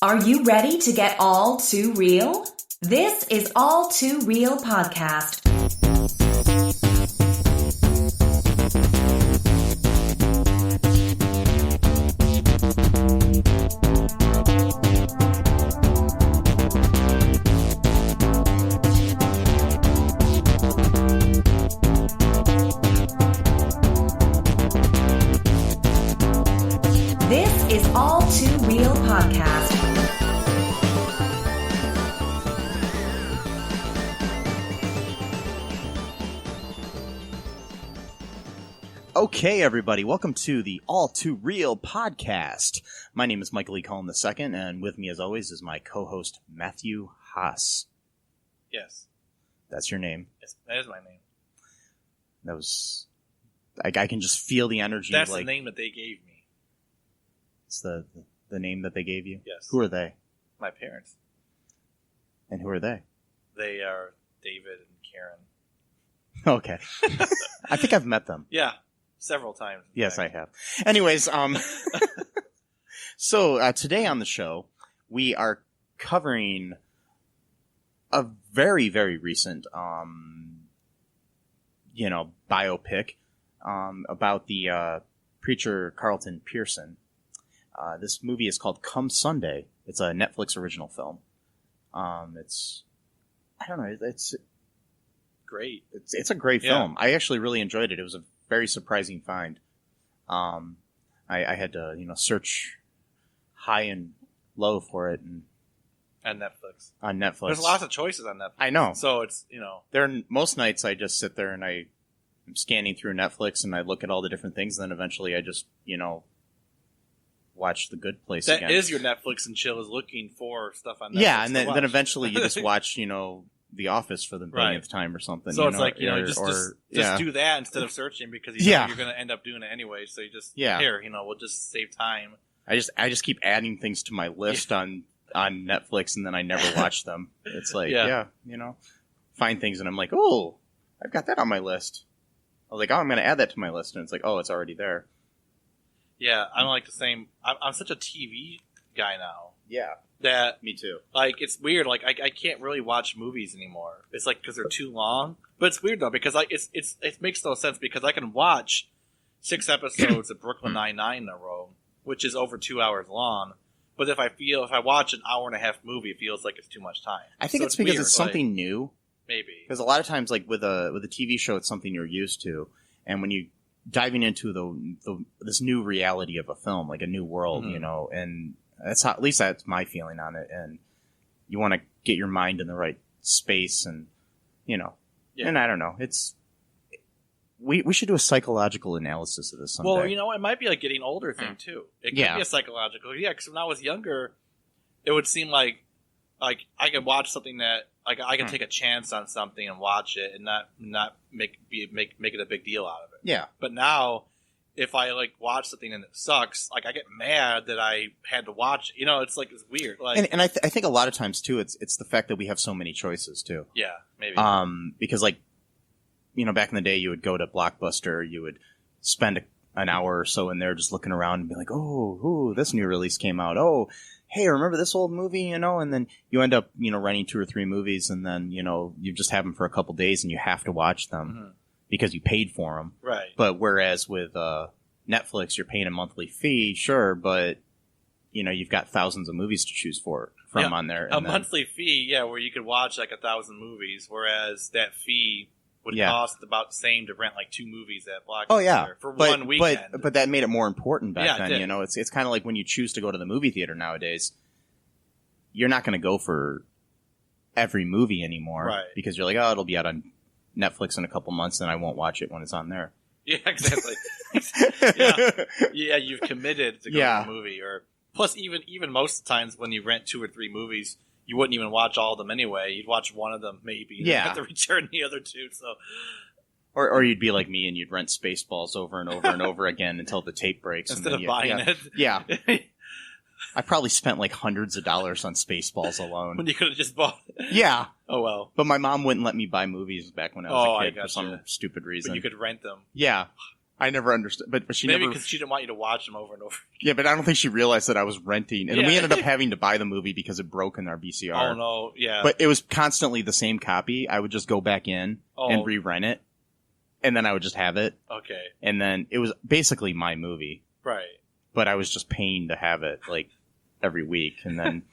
Are you ready to get all too real? This is All Too Real Podcast. This is All Too Real Podcast. Okay, everybody, welcome to the All Too Real Podcast. My name is Michael E. Cullen II, and with me, as always, is my co-host, Matthew Haas. Yes. That's your name. Yes, that is my name. That was... I can just feel the energy. That's like, the name that they gave me. It's the name that they gave you? Yes. Who are they? My parents. And who are they? They are David and Karen. Okay. I think I've met them. Yeah, several times. Yes, I have. Anyways, so today on the show, we are covering a very, very recent, biopic about the preacher Carlton Pearson. This movie is called Come Sunday. It's a Netflix original film. It's great. It's a great film. I actually really enjoyed it. It was a very surprising find. I had to, search high and low for it On Netflix. on Netflix. There's lots of choices on Netflix. I know. So it's, Most nights I just sit there and I'm scanning through Netflix and I look at all the different things, and then eventually I just, watch The Good Place again. That is your Netflix and chill, is looking for stuff on Netflix. Yeah, and then eventually you just watch, The Office for the millionth time or something. So it's like, just do that instead of searching, because you're going to end up doing it anyway. So you just, we'll just save time. I just keep adding things to my list on Netflix, and then I never watch them. It's like, find things and I'm like, oh, I've got that on my list. I was like, oh, I'm going to add that to my list. And it's like, oh, it's already there. Yeah, I'm like the same. I'm such a TV guy now. Yeah. That me too. Like, it's weird. Like, I can't really watch movies anymore. It's like because they're too long. But it's weird though, because like it makes no sense, because I can watch 6 episodes of Brooklyn Nine-Nine in a row, which is over 2 hours long. But if I watch an hour and a half movie, it feels like it's too much time. I think it's because it's something new. Maybe because a lot of times, like with a TV show, it's something you're used to, and when you diving into this new reality of a film, like a new world, and at least that's my feeling on it. And you want to get your mind in the right space, and and I don't know. We should do a psychological analysis of this someday. Well, it might be a getting older thing too. It could be a psychological. Yeah, because when I was younger, it would seem like I could watch something that I could take a chance on something and watch it and not make it a big deal out of it. Yeah. But now, if I watch something and it sucks, I get mad that I had to watch it. It's it's weird. And I think a lot of times too, it's the fact that we have so many choices too. Yeah, maybe. Because back in the day, you would go to Blockbuster, you would spend an hour or so in there just looking around and be like, oh, this new release came out. Oh, hey, remember this old movie, and then you end up, renting 2 or 3 movies, and then, you just have them for a couple days and you have to watch them because you paid for them. Right. But whereas with Netflix, you're paying a monthly fee, sure, but, you've got thousands of movies to choose from on there. And monthly fee, where you could watch 1,000 movies, whereas that fee would cost about the same to rent 2 movies at Blockbuster. Oh yeah, for one weekend. But that made it more important back then. It did. It's kind of like when you choose to go to the movie theater nowadays. You're not going to go for every movie anymore, right? Because you're like, oh, it'll be out on Netflix in a couple months, and I won't watch it when it's on there. Yeah, exactly. You've committed to go to a movie, or plus even most of the times when you rent 2 or 3 movies, you wouldn't even watch all of them anyway. You'd watch one of them maybe. And have to return the other 2. So, or you'd be like me and you'd rent Spaceballs over and over and over again until the tape breaks instead of buying it. Yeah. I probably spent hundreds of dollars on Spaceballs alone. When you could have just bought it. Yeah. Oh well. But my mom wouldn't let me buy movies back when I was a kid for some stupid reason. But you could rent them. Yeah. I never understood, but she Maybe never. because she didn't want you to watch them over and over. Yeah, but I don't think she realized that I was renting, and Yeah. we ended up having to buy the movie because it broke in our VCR. Oh no, yeah. But it was constantly the same copy. I would just go back in and re-rent it, and then I would just have it. Okay. And then it was basically my movie, Right. but I was just paying to have it like every week, and then.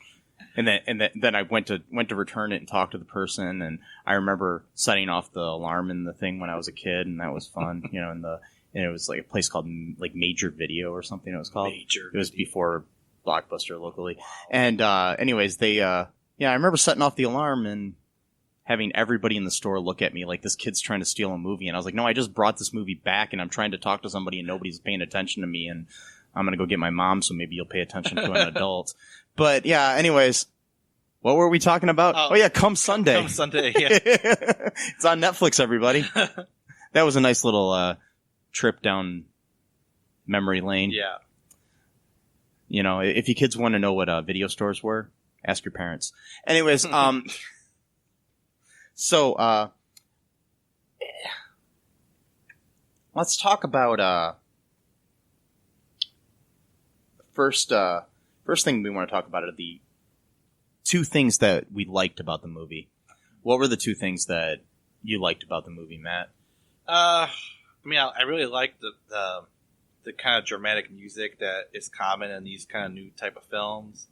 And then I went to return it and talk to the person, and I remember setting off the alarm in the thing when I was a kid, and that was fun, and it was like a place called like Major Video or something. It was called. It was before Blockbuster locally, and anyways, I remember setting off the alarm and having everybody in the store look at me like this kid's trying to steal a movie, and I was like, no, I just brought this movie back, and I'm trying to talk to somebody, and nobody's paying attention to me, and I'm gonna go get my mom, so maybe you'll pay attention to an adult. But yeah, anyways, what were we talking about? Oh yeah, Come Sunday. Come Sunday, yeah. It's on Netflix, everybody. That was a nice little trip down memory lane. Yeah. If you kids want to know what video stores were, ask your parents. Anyways, so let's talk about first thing we want to talk about are the two things that we liked about the movie. What were the two things that you liked about the movie, Matt? I really liked the kind of dramatic music that is common in these kind of new type of films.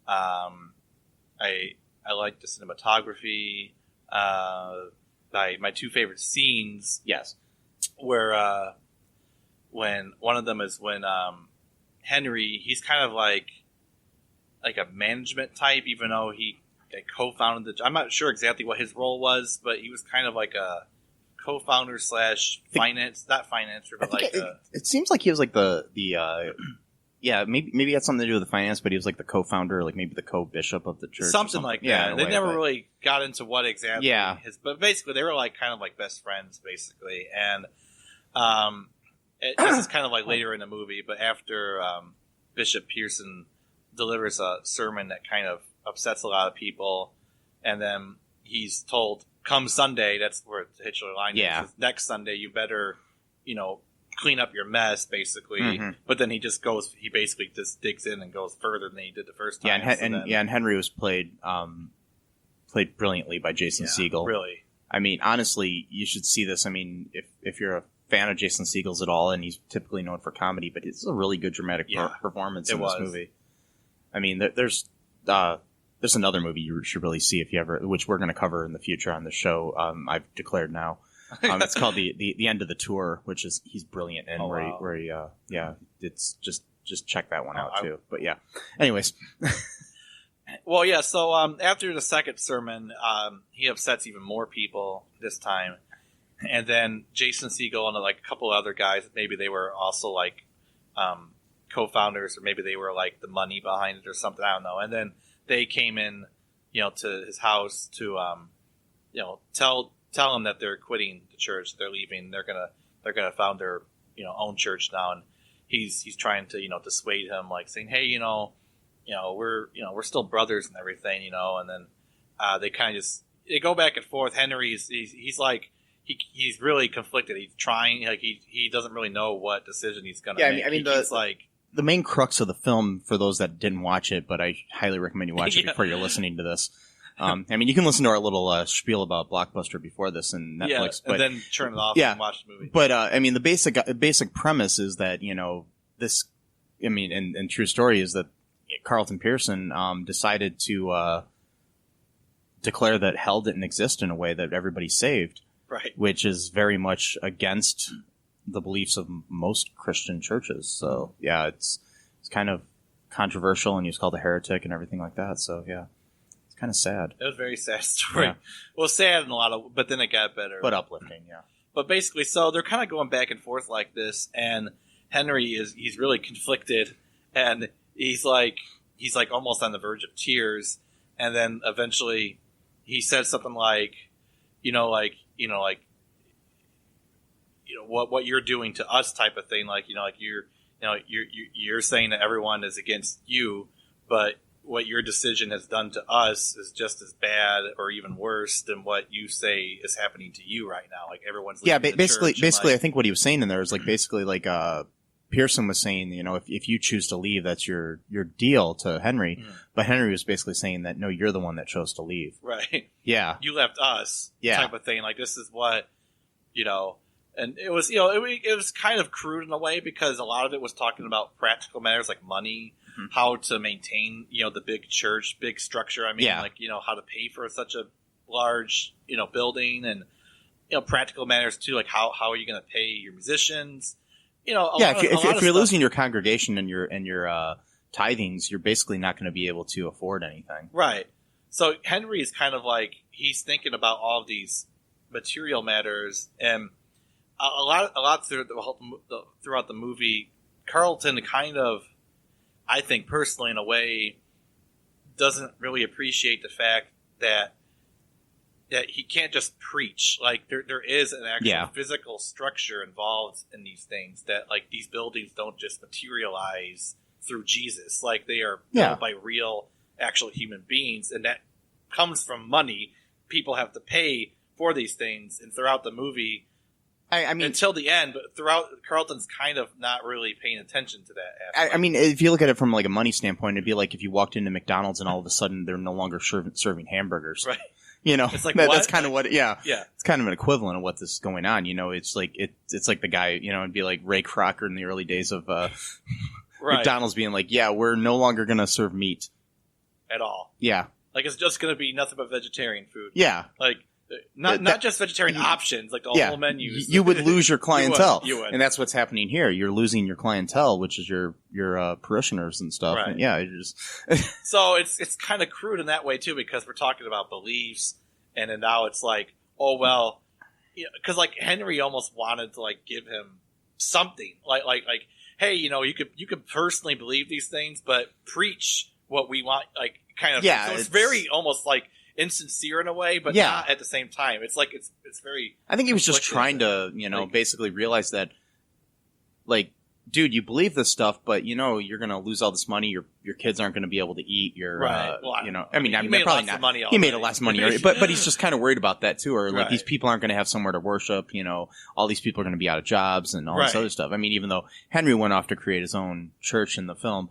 I liked the cinematography. My two favorite scenes, Yes. where when one of them is when Henry, he's kind of like a management type, even though he co-founded I'm not sure exactly what his role was, but he was kind of like a co-founder / finance, not financer, but like it seems like he was like the maybe it had something to do with the finance, but he was like the co-founder, like maybe the co-bishop of the church, something like that. Yeah, they never really got into what exactly. Yeah, but basically they were like kind of like best friends, basically, and this is kind of like later in the movie, but after Bishop Pearson delivers a sermon that kind of upsets a lot of people, and then he's told, come Sunday, that's where the titular line is, next Sunday you better, clean up your mess, basically. Mm-hmm. But then he basically just digs in and goes further than he did the first time. And Henry was played brilliantly by Jason Segel. Really. I mean, honestly, you should see this. I mean, if you're a fan of Jason Segel's at all, and he's typically known for comedy, but it's a really good dramatic performance in this movie. I mean, there's another movie you should really see if you ever, which we're going to cover in the future on the show. I've declared now. It's called the End of the Tour, which is he's brilliant in. It's just check that one out too. But yeah, anyways. Well, yeah. So after the second sermon, he upsets even more people this time, and then Jason Segel and like a couple other guys, maybe they were also like co-founders, or maybe they were like the money behind it or something. I don't know. And then they came in, to his house to, tell him that they're quitting the church, they're leaving, they're gonna found their, own church now, and he's trying to, dissuade him, like saying, hey, we're still brothers and everything, and then they kind of they go back and forth. Henry's he's like he's really conflicted. He's trying, like he doesn't really know what decision he's gonna make. I mean the main crux of the film, for those that didn't watch it, but I highly recommend you watch it before you're listening to this. I mean, you can listen to our little spiel about Blockbuster before this and Netflix, but then turn it off and watch the movie. But I mean, the basic premise is that this. I mean, and true story is that Carlton Pearson decided to declare that hell didn't exist in a way that everybody's saved, right? Which is very much against the beliefs of most Christian churches. So yeah, it's kind of controversial, and he was called a heretic and everything like that. So yeah, it's kind of sad. It was a very sad story. Yeah. Well, sad in but then it got better. But uplifting, yeah. But basically, so they're kind of going back and forth like this, and Henry he's really conflicted, and he's like almost on the verge of tears, and then eventually he says something like, what you're doing to us type of thing, like you're saying that everyone is against you, but what your decision has done to us is just as bad or even worse than what you say is happening to you right now. Like everyone's leaving the basically, church and, I think what he was saying in there is like basically like Pearson was saying, you know, if you choose to leave, that's your deal to Henry. But Henry was basically saying that no, you're the one that chose to leave. right. Yeah, You left us, Yeah. type of thing. Like this is what, you know. And it was, you know, it was kind of crude in a way because a lot of it was talking about practical matters like money, how to maintain, you know, the big church, big structure. I mean, like, you know, how to pay for such a large, you know, building and, you know, practical matters too. Like how are you going to pay your musicians? You know, if you're losing your congregation and your tithings, you're basically not going to be able to afford anything. Right. So Henry is kind of like, he's thinking about all of these material matters and a lot throughout the movie, Carlton kind of, I think personally in a way, doesn't really appreciate the fact that he can't just preach. Like there is an actual physical structure involved in these things that like these buildings don't just materialize through Jesus. Like they are built by real, actual human beings, and that comes from money. People have to pay for these things, and throughout the movie. I mean, until the end, but throughout, Carlton's kind of not really paying attention to that aspect. I mean, if you look at it from like a money standpoint, it'd be like if you walked into McDonald's and all of a sudden they're no longer serving hamburgers. Right. You know, it's like that's kind of what, yeah. It's kind of an equivalent of what this is going on. You know, it's like, it's like the guy, you know, it'd be like Ray Crocker in the early days of McDonald's being like, yeah, we're no longer going to serve meat. At all. Yeah. Like it's just going to be nothing but vegetarian food. Yeah. Like, not just vegetarian options, like the whole menu. You would lose your clientele. You would. And that's what's happening here. You're losing your clientele, which is your parishioners and stuff. Right. And you're just so it's kind of crude in that way too, because we're talking about beliefs, and then now it's like, oh well, because like Henry almost wanted to like give him something, like hey, you know, you could personally believe these things, but preach what we want, like kind of. Yeah, so it's very almost like insincere in a way, but not at the same time. It's like it's very. I think he was just trying to, you know, basically realize that, like, dude, you believe this stuff, but you know you're going to lose all this money. Your kids aren't going to be able to eat. You know, I mean, made probably not. Money he made a lot of money, already, but he's just kind of worried about that too. Or like these people aren't going to have somewhere to worship. You know, all these people are going to be out of jobs and all this other stuff. I mean, even though Henry went off to create his own church in the film.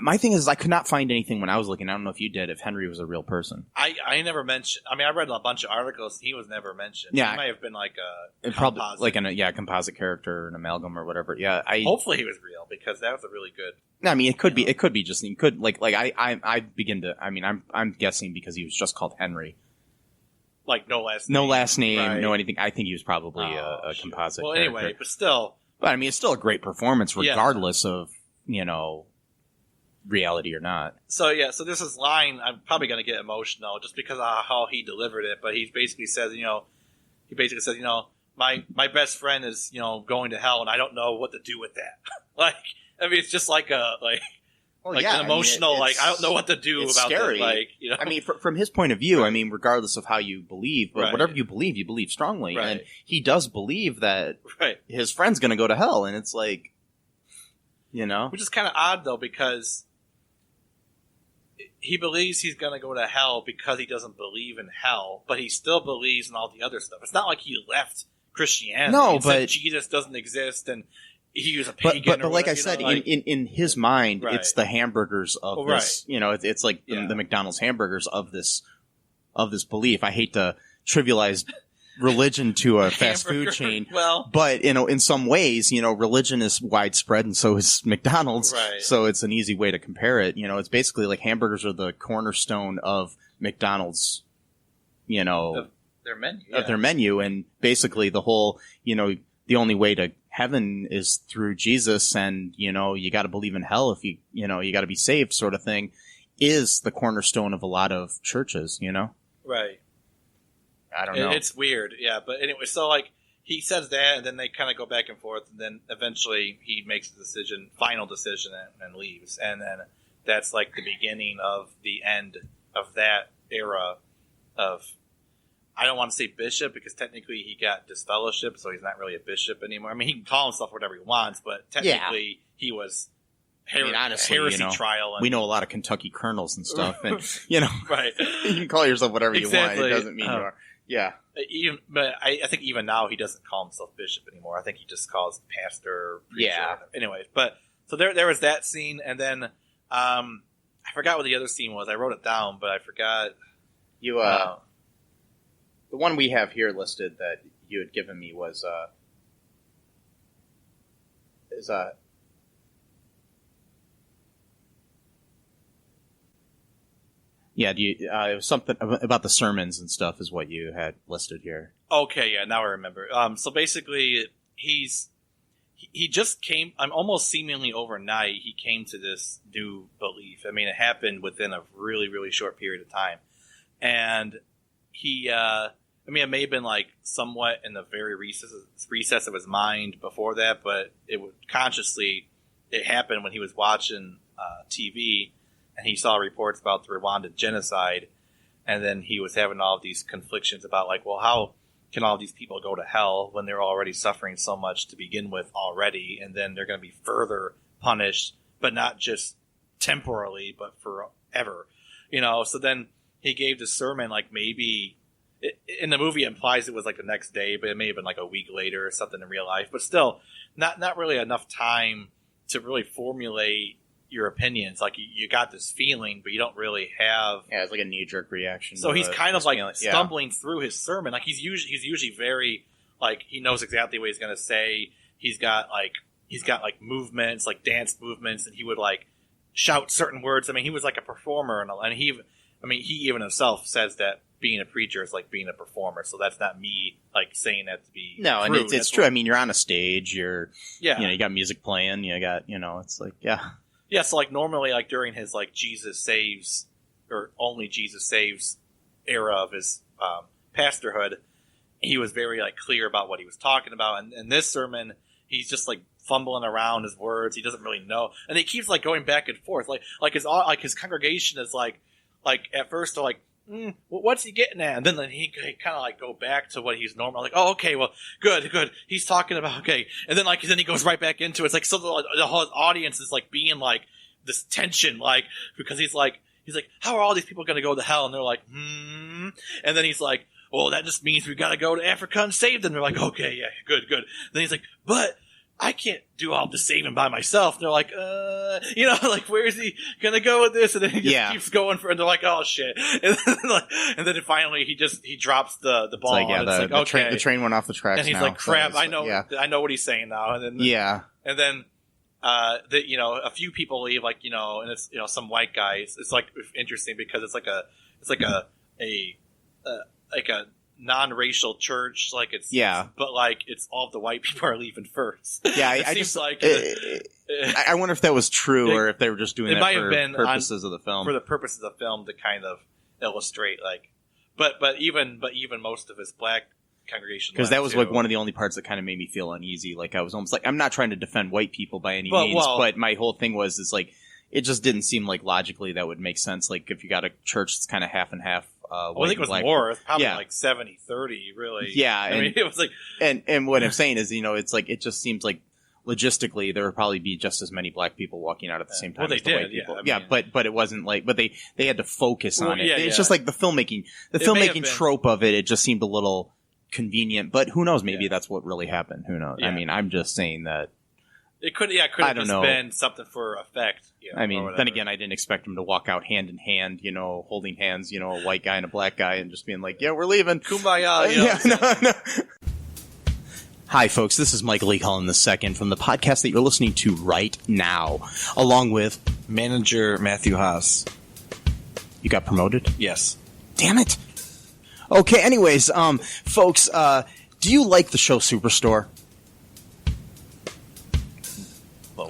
My thing is, I could not find anything when I was looking. I don't know if you did. If Henry was a real person, I never mentioned. I mean, I read a bunch of articles. He was never mentioned. Yeah, he might have been like a probably like a composite character, an amalgam or whatever. Yeah, hopefully he was real because that was a really good. I mean, it could be. It could be just. It could like I begin to. I mean, I'm guessing because he was just called Henry. Like no last name, no anything. I think he was probably a composite. Well, character. anyway, but still. But I mean, it's still a great performance, regardless of reality or not. So this is line. I'm probably going to get emotional just because of how he delivered it. But he basically says, my best friend is, going to hell, and I don't know what to do with that. Like, I mean, it's just like an emotional, I don't know what to do about scary. That. I mean, from his point of view, I mean, regardless of how you believe, but whatever you believe strongly, and he does believe that his friend's going to go to hell, and it's like, which is kind of odd though because he believes he's going to go to hell because he doesn't believe in hell, but he still believes in all the other stuff. It's not like he left Christianity. No, but said Jesus doesn't exist and he was a pagan. But like I said, in his mind, it's the hamburgers of this. It's like the McDonald's hamburgers of this belief. I hate to trivialize religion to a fast food chain. Well, but in some ways, religion is widespread, and so is McDonald's. Right. So it's an easy way to compare it. It's basically like hamburgers are the cornerstone of McDonald's. Of their menu, and basically the whole. The only way to heaven is through Jesus, and you got to believe in hell if you got to be saved, sort of thing, is the cornerstone of a lot of churches. Right. I don't know. It's weird, yeah. But anyway, so he says that, and then they kind of go back and forth, and then eventually he makes the final decision, and leaves. And then that's like the beginning of the end of that era of. I don't want to say bishop because technically he got disfellowship, so he's not really a bishop anymore. I mean, he can call himself whatever he wants, but technically he was honestly, heresy trial. We know a lot of Kentucky colonels and stuff, and right. You can call yourself whatever you want. It doesn't mean you are. Yeah. But I think even now he doesn't call himself bishop anymore. I think he just calls pastor. Preacher. Yeah. Anyways, but so there was that scene, and then I forgot what the other scene was. I wrote it down, but I forgot. You the one we have here listed that you had given me was yeah, it was something about the sermons and stuff is what you had listed here. Okay, yeah, now I remember. So basically, he just came. Almost seemingly overnight, he came to this new belief. I mean, it happened within a really, really short period of time, and he. It may have been like somewhat in the very recess of his mind before that, but it happened when he was watching TV. And he saw reports about the Rwandan genocide, and then he was having all of these conflictions about, like, well, how can all these people go to hell when they're already suffering so much to begin with already, and then they're going to be further punished, but not just temporarily, but forever, So then he gave this sermon, like maybe in the movie it implies it was like the next day, but it may have been like a week later or something in real life. But still, not really enough time to really formulate your opinions. Like you got this feeling, but you don't really have. Yeah, it's like a knee-jerk reaction. So he's kind of like stumbling through his sermon. Like he's usually very like he knows exactly what he's going to say. He's got like movements, like dance movements, and he would like shout certain words. I mean, he was like a performer, and he even himself says that being a preacher is like being a performer. So that's not me like saying that to be no, true. And it's true. I mean, you're on a stage. You got music playing. You got it's like yeah. So like normally like during his like Jesus Saves or Only Jesus Saves era of his pastorhood, he was very like clear about what he was talking about. And in this sermon, he's just like fumbling around his words. He doesn't really know, and he keeps like going back and forth. Like his congregation is like at first they're like, what's he getting at? And then he kind of like go back to what he's normal. Like, oh, okay, well, good. He's talking about okay, and then he goes right back into it. It's like so the whole audience is like being like this tension, like because he's like, how are all these people going to go to hell? And they're like, and then he's like, well, that just means we got to go to Africa and save them. They're like, okay, yeah, good. Then he's like, but I can't do all the saving by myself. And they're like, like, where is he going to go with this? And then he just keeps going and they're like, oh shit. And then finally he drops the ball. It's like, the train went off the tracks. And he's like, crap, I know what he's saying now. And then, and then, a few people leave, like, and it's, some white guys. It's like interesting because it's like a non-racial church, like it's but like it's all of the white people are leaving first. Yeah, I wonder if that was true or if they were just doing that for purposes of the film. For the purpose of the film to kind of illustrate, like, but even most of his black congregation, because that was like one of the only parts that kind of made me feel uneasy. Like I was almost like, I'm not trying to defend white people by any means, but my whole thing is like it just didn't seem like logically that would make sense. Like if you got a church that's kind of half and half. I think it was more. It's probably like 70-30, really. Yeah, I mean, it was like, and what I'm saying is, it's like it just seems like logistically there would probably be just as many black people walking out at the same time. Well, as the white people. But it wasn't like, but they had to focus on it. It's just like the filmmaking trope of it. It just seemed a little convenient, but who knows? Maybe that's what really happened. Who knows? I mean, I'm just saying that. It could have just been something for effect. I mean, then again, I didn't expect him to walk out hand in hand, holding hands, a white guy and a black guy, and just being like, yeah, we're leaving. Kumbaya. No. Hi, folks. This is Michael E. Cullen II from the podcast that you're listening to right now, along with manager Matthew Haas. You got promoted? Yes. Damn it. Okay, anyways, folks, do you like the show Superstore?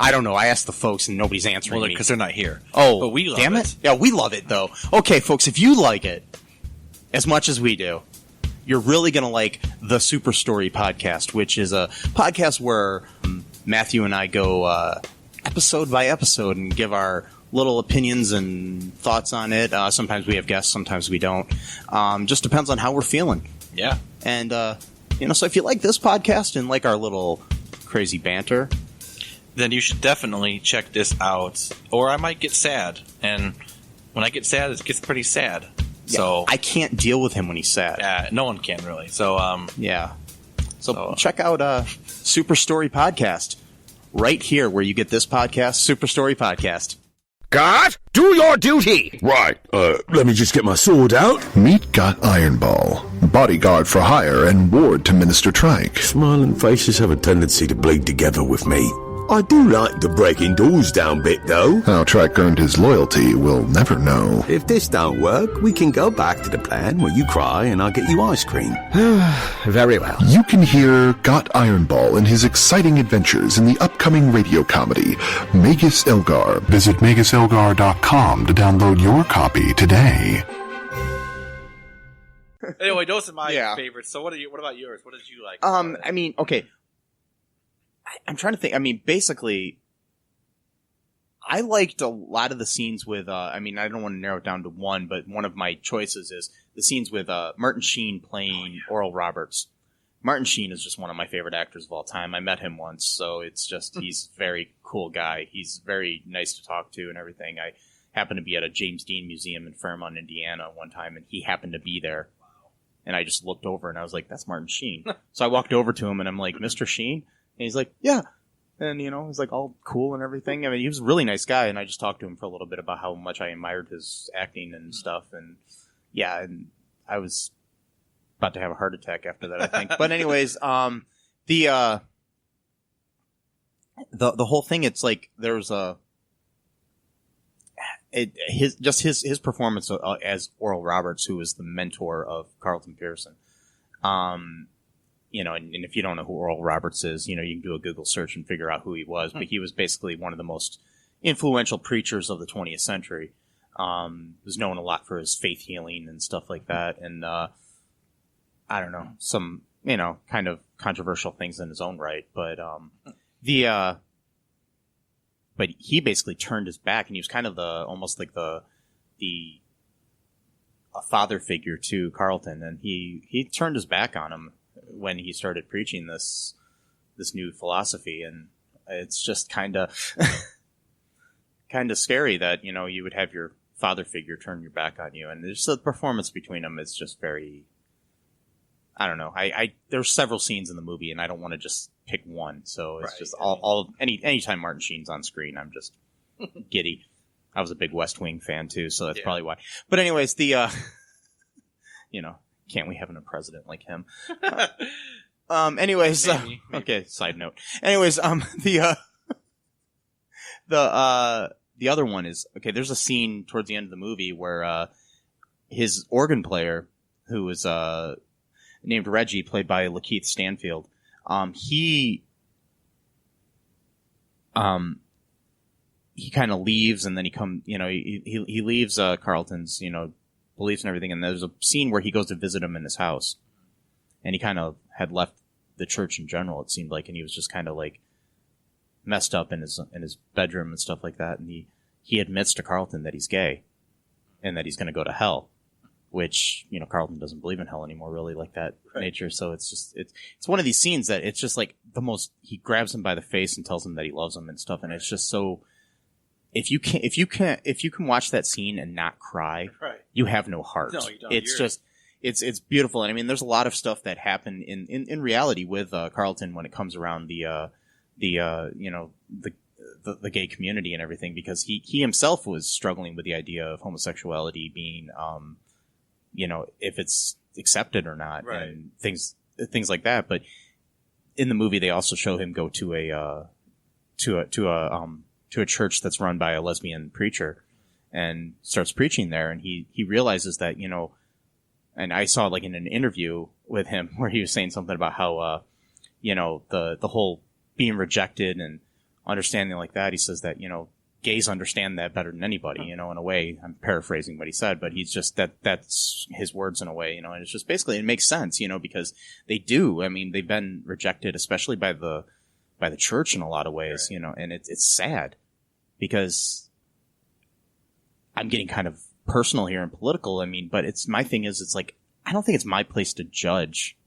I don't know. I asked the folks and nobody's answering me. Because they're not here. Oh, but we love damn it. Yeah, we love it, though. Okay, folks, if you like it as much as we do, you're really going to like the Super Story podcast, which is a podcast where Matthew and I go episode by episode and give our little opinions and thoughts on it. Sometimes we have guests, sometimes we don't. Just depends on how we're feeling. Yeah. And, so if you like this podcast and like our little crazy banter, then you should definitely check this out. Or I might get sad. And when I get sad, it gets pretty sad. Yeah, So I can't deal with him when he's sad. yeah, no one can really. So Yeah. So check out Super Story Podcast right here where you get this podcast, Super Story Podcast. Guard, do your duty! Right, let me just get my sword out. Meet Got Ironball, bodyguard for hire and ward to Minister Trike. Smiling faces have a tendency to bleed together with me. I do like the breaking doors down bit, though. How Trike earned his loyalty, we'll never know. If this don't work, we can go back to the plan where you cry and I'll get you ice cream. Very well. You can hear Got Ironball in his exciting adventures in the upcoming radio comedy, Magus Elgar. Visit MagusElgar.com to download your copy today. anyway, those are my Yeah. favorites. So what about yours? What did you like? I mean, okay. I'm trying to think. I mean, basically, I liked a lot of the scenes with, I mean, I don't want to narrow it down to one, but one of my choices is the scenes with Martin Sheen playing Oral Roberts. Martin Sheen is just one of my favorite actors of all time. I met him once, so it's just, he's a very cool guy. He's very nice to talk to and everything. I happened to be at a James Dean Museum in Fairmont, Indiana one time, and he happened to be there. And I just looked over and I was like, that's Martin Sheen. So I walked over to him and I'm like, Mr. Sheen? And he's like, yeah. And, you know, he's like all cool and everything. I mean, he was a really nice guy. And I just talked to him for a little bit about how much I admired his acting and stuff. And yeah, and I was about to have a heart attack after that, I think. But anyways, the whole thing, it's like there's his performance as Oral Roberts, who was the mentor of Carlton Pearson. You know, and if you don't know who Oral Roberts is, you know, you can do a Google search and figure out who he was. But he was basically one of the most influential preachers of the 20th century. Was known a lot for his faith healing and stuff like that. And I don't know, some, you know, kind of controversial things in his own right. But but he basically turned his back, and he was kind of almost like a father figure to Carlton, and he turned his back on him when he started preaching this new philosophy. And it's just kind of scary that, you know, you would have your father figure turn your back on you. And there's the performance between them is just very, I don't know. There's several scenes in the movie, and I don't want to just pick one. So it's just anytime Martin Sheen's on screen, I'm just giddy. I was a big West Wing fan too, so that's probably why. But anyways, you know, can't we have a president like him? Anyways, maybe. Okay, side note. Anyways, the other one is, okay, there's a scene towards the end of the movie where his organ player, who was named Reggie, played by Lakeith Stanfield, he kind of leaves, and then he leaves Carlton's, you know, beliefs and everything, and there's a scene where he goes to visit him in his house, and he kind of had left the church in general, it seemed like, and he was just kind of like messed up in his bedroom and stuff like that, and he admits to Carlton that he's gay and that he's going to go to hell, which, you know, Carlton doesn't believe in hell anymore, really, like that nature. So it's just it's one of these scenes that it's just like he grabs him by the face and tells him that he loves him and stuff, and it's just so. If you can watch that scene and not cry, you have no heart. No, you don't. It's beautiful. And I mean, there's a lot of stuff that happened in reality with Carlton when it comes around the gay community and everything, because he himself was struggling with the idea of homosexuality being, you know, if it's accepted or not, and things like that. But in the movie, they also show him go to a church that's run by a lesbian preacher, and starts preaching there. And he realizes that, you know, and I saw like in an interview with him where he was saying something about how, you know, the whole being rejected and understanding like that. He says that, you know, gays understand that better than anybody, you know, in a way. I'm paraphrasing what he said, but he's just that's his words in a way, you know, and it's just basically, it makes sense, you know, because they do. I mean, they've been rejected, especially by the church in a lot of ways, you know, and it's sad, because I'm getting kind of personal here and political. I mean, but my thing is, it's like, I don't think it's my place to judge,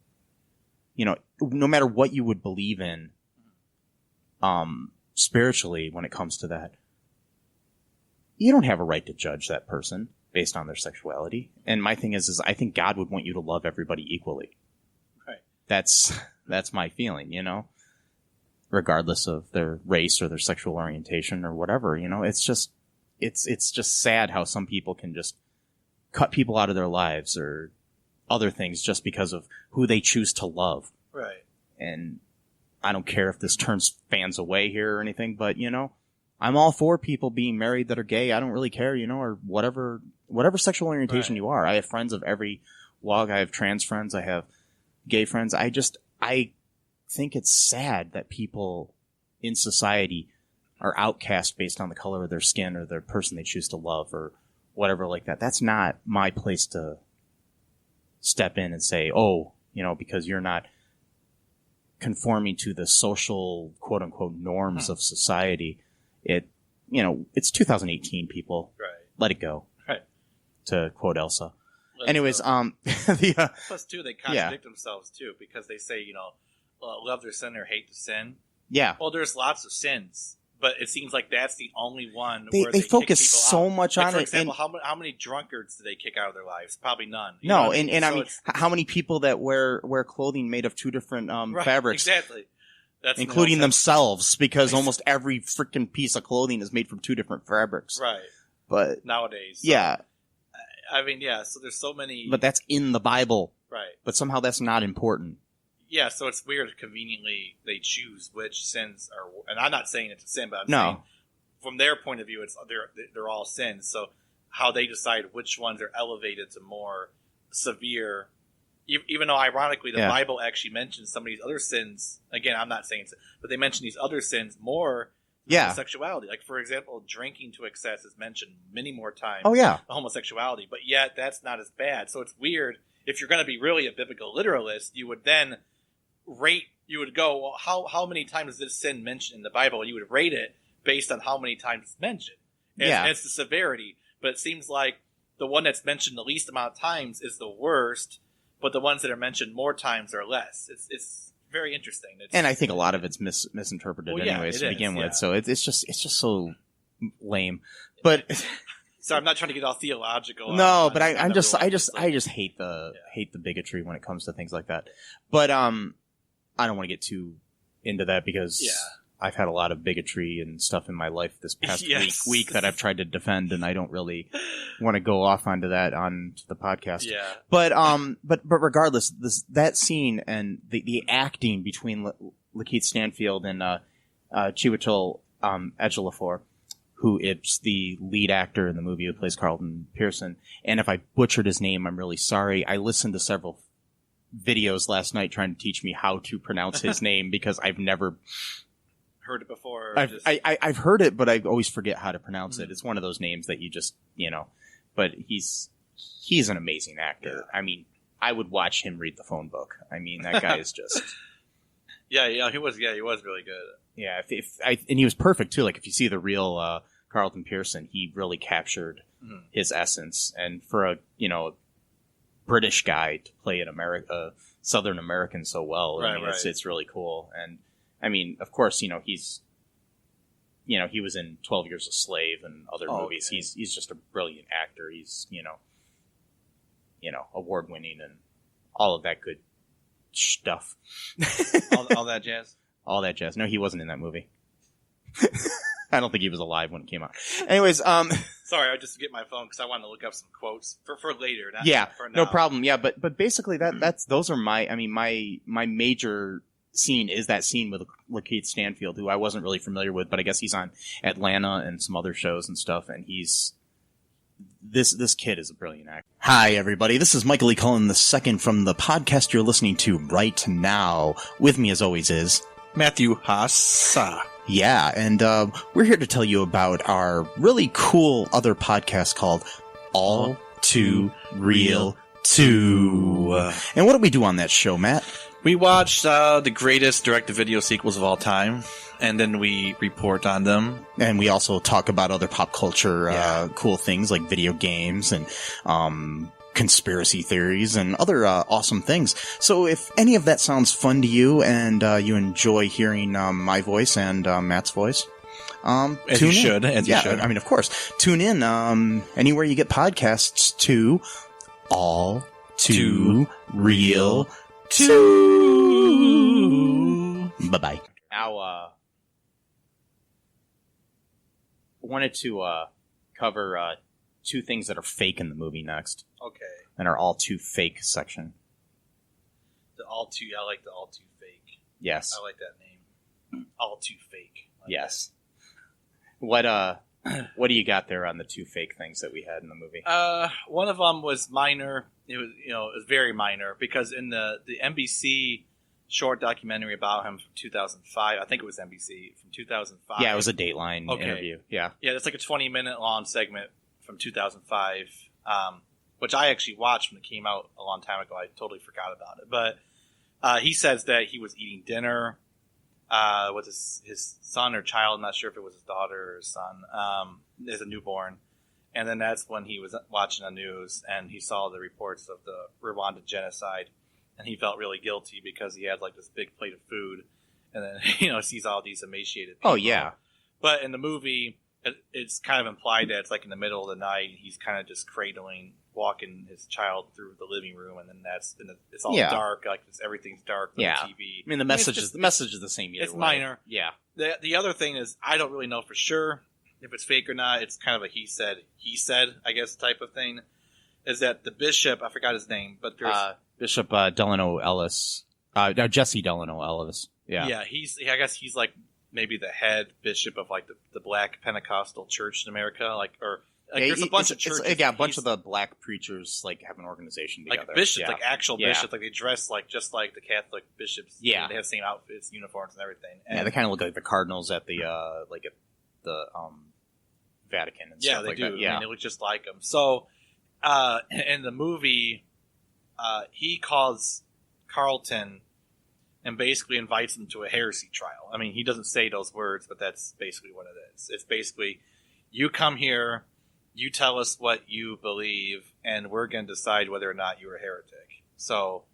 you know, no matter what you would believe in, spiritually when it comes to that, you don't have a right to judge that person based on their sexuality. And my thing is I think God would want you to love everybody equally. Right. That's my feeling, you know, regardless of their race or their sexual orientation or whatever, you know. It's just sad how some people can just cut people out of their lives or other things just because of who they choose to love. Right. And I don't care if this turns fans away here or anything, but, you know, I'm all for people being married that are gay. I don't really care, you know, or whatever sexual orientation you are. I have friends of every walk. I have trans friends. I have gay friends. I think it's sad that people in society are outcast based on the color of their skin or the person they choose to love or whatever like that. That's not my place to step in and say, oh, you know, because you're not conforming to the social quote unquote norms of society. It's 2018, people. Right. Let it go. Right. To quote Elsa. Anyways, plus too, they contradict Yeah. themselves too, because they say, you know, love their sin or hate the sin. Yeah. Well, there's lots of sins, but it seems like that's the only one They where they focus kick people so out. much Like, on for it, example, and- how many drunkards do they kick out of their lives? Probably none. You No, know what and So I mean, it's- how many people that wear clothing made of two different right, fabrics, exactly. That's the including whole themselves, because almost every freaking piece of clothing is made from two different fabrics. right But nowadays. So, yeah, I mean, yeah. So there's so many. but that's in the Bible. right. But somehow that's not important. Yeah, so it's weird. Conveniently, they choose which sins are, and I'm not saying it's a sin, but I'm No. saying from their point of view, they're all sins. So how they decide which ones are elevated to more severe, even though ironically the Yeah. Bible actually mentions some of these other sins. Again, I'm not saying, but they mention these other sins more. than Yeah. homosexuality. Like for example, drinking to excess is mentioned many more times. Oh yeah. than homosexuality, but yet that's not as bad. So it's weird. If you're going to be really a biblical literalist, you would then rate. You would go, well, how many times is this sin mentioned in the Bible? And you would rate it based on how many times it's mentioned. And Yeah. it's the severity. But it seems like the one that's mentioned the least amount of times is the worst, but the ones that are mentioned more times are less. It's very interesting. And I think a lot of it's misinterpreted Well, yeah, anyways it to is, begin yeah. with. So it's just so lame. But So I'm not trying to get all theological. no, on but I number just one, hate the bigotry when it comes to things like that. But I don't want to get too into that because Yeah. I've had a lot of bigotry and stuff in my life this past Yes. week that I've tried to defend, and I don't really want to go off onto that on the podcast. Yeah. But regardless, that scene and the acting between Lakeith Stanfield and Chiwetel Ejiofor, who is the lead actor in the movie who plays Carlton Pearson. And if I butchered his name, I'm really sorry. I listened to several videos last night trying to teach me how to pronounce his name because I've never Heard it before. I've heard it, but I always forget how to pronounce it. It's one of those names that you just, you know, but he's an amazing actor. Yeah. I mean, I would watch him read the phone book. I mean, that guy is just, yeah, he was really good. yeah. And he was perfect too. Like if you see the real Carlton Pearson, he really captured his essence. And for a British guy to play an Southern American so well, I mean, it's really cool. And I mean, of course, he was in 12 Years a Slave and other movies. Okay. He's just a brilliant actor. He's, award winning and all of that good stuff. all that jazz. All that jazz. No, he wasn't in that movie. I don't think he was alive when it came out. Anyways, Sorry, I just get my phone because I wanted to look up some quotes for later. Not yeah, for now. no problem. Yeah, but basically those are my major scene is that scene with Lakeith Stanfield, who I wasn't really familiar with, but I guess he's on Atlanta and some other shows and stuff, and he's this kid is a brilliant actor. Hi everybody, this is Michael E. Cullen II from the podcast you're listening to right now. With me as always is Matthew Haas. yeah, and we're here to tell you about our really cool other podcast called All Too Real 2. And what do we do on that show, Matt? We watch the greatest direct-to-video sequels of all time, and then we report on them. And we also talk about other pop culture cool things like video games and conspiracy theories and other awesome things. So if any of that sounds fun to you and you enjoy hearing my voice and Matt's voice, As tune you in. should. As you should. I mean, of course. Tune in anywhere you get podcasts to All Too Real 2. Bye-bye. Now, wanted to cover two things that are fake in the movie next. Okay. And our all too fake section. I like the all too fake. Yes. I like that name. All too fake. Yes. What do you got there on the two fake things that we had in the movie? One of them was minor. It was very minor because in the NBC short documentary about him from 2005, I think it was NBC from 2005. Yeah, it was a Dateline interview. Yeah. Yeah, it's like a 20-minute long segment from 2005, which I actually watched when it came out a long time ago. I totally forgot about it. But he says that he was eating dinner with his son or child. I'm not sure if it was his daughter or his son, as a newborn. And then that's when he was watching the news and he saw the reports of the Rwanda genocide. And he felt really guilty because he had like this big plate of food. And then, sees all these emaciated people. Oh, yeah. But in the movie, it's kind of implied that it's like in the middle of the night. And he's kind of just walking his child through the living room. And then it's all dark. Like everything's dark on the TV. I mean, the message is the same either It's way. minor. Yeah. The other thing is, I don't really know for sure if it's fake or not. It's kind of a he said, I guess, type of thing. Is that the bishop, I forgot his name, but there's... Bishop Delano Ellis. No, Jesse Delano Ellis. Yeah. Yeah, I guess he's like maybe the head bishop of like the Black Pentecostal Church in America. There's a bunch of churches. A bunch of the black preachers like have an organization together. Like bishops, like actual bishops. Like they dress just like the Catholic bishops. Yeah. They have the same outfits, uniforms, and everything. And they kind of look like the cardinals at the Vatican and stuff like that. Yeah, they do. I mean, they look just like them. So, in the movie, he calls Carlton and basically invites him to a heresy trial. I mean, he doesn't say those words, but that's basically what it is. It's basically, you come here, you tell us what you believe, and we're going to decide whether or not you're a heretic. So,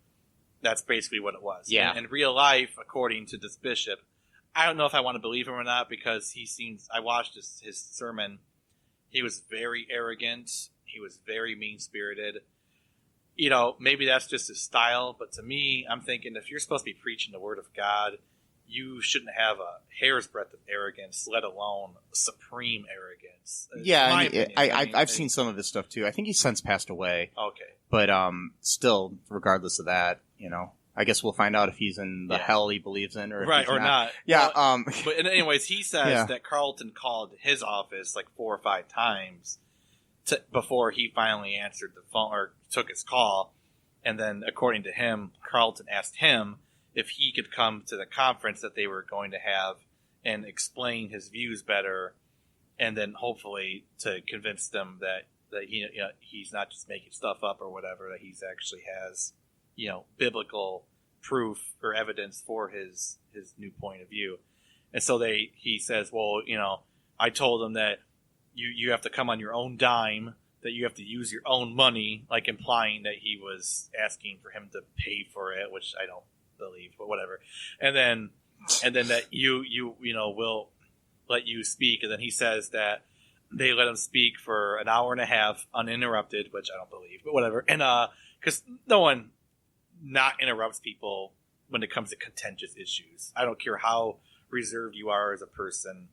that's basically what it was. Yeah. In real life, according to this bishop, I don't know if I want to believe him or not because I watched his sermon. He was very arrogant. He was very mean-spirited. Maybe that's just his style, but to me, I'm thinking if you're supposed to be preaching the word of God, you shouldn't have a hair's breadth of arrogance, let alone supreme arrogance. Yeah, I've seen some of his stuff too. I think he's since passed away. Okay. But still, regardless of that, I guess we'll find out if he's in the hell he believes in, or if right he's or not. Yeah. But anyways, he says that Carlton called his office like 4 or 5 times before he finally answered the phone or took his call, and then according to him, Carlton asked him if he could come to the conference that they were going to have and explain his views better, and then hopefully to convince them that he's not just making stuff up or whatever, that he's actually has biblical proof or evidence for his new point of view. And so he says, well, I told him that you have to come on your own dime, that you have to use your own money, like implying that he was asking for him to pay for it, which I don't believe, but whatever. And then that you will let you speak. And then he says that they let him speak for an hour and a half uninterrupted, which I don't believe, but whatever. And because no one not interrupts people when it comes to contentious issues. I don't care how reserved you are as a person.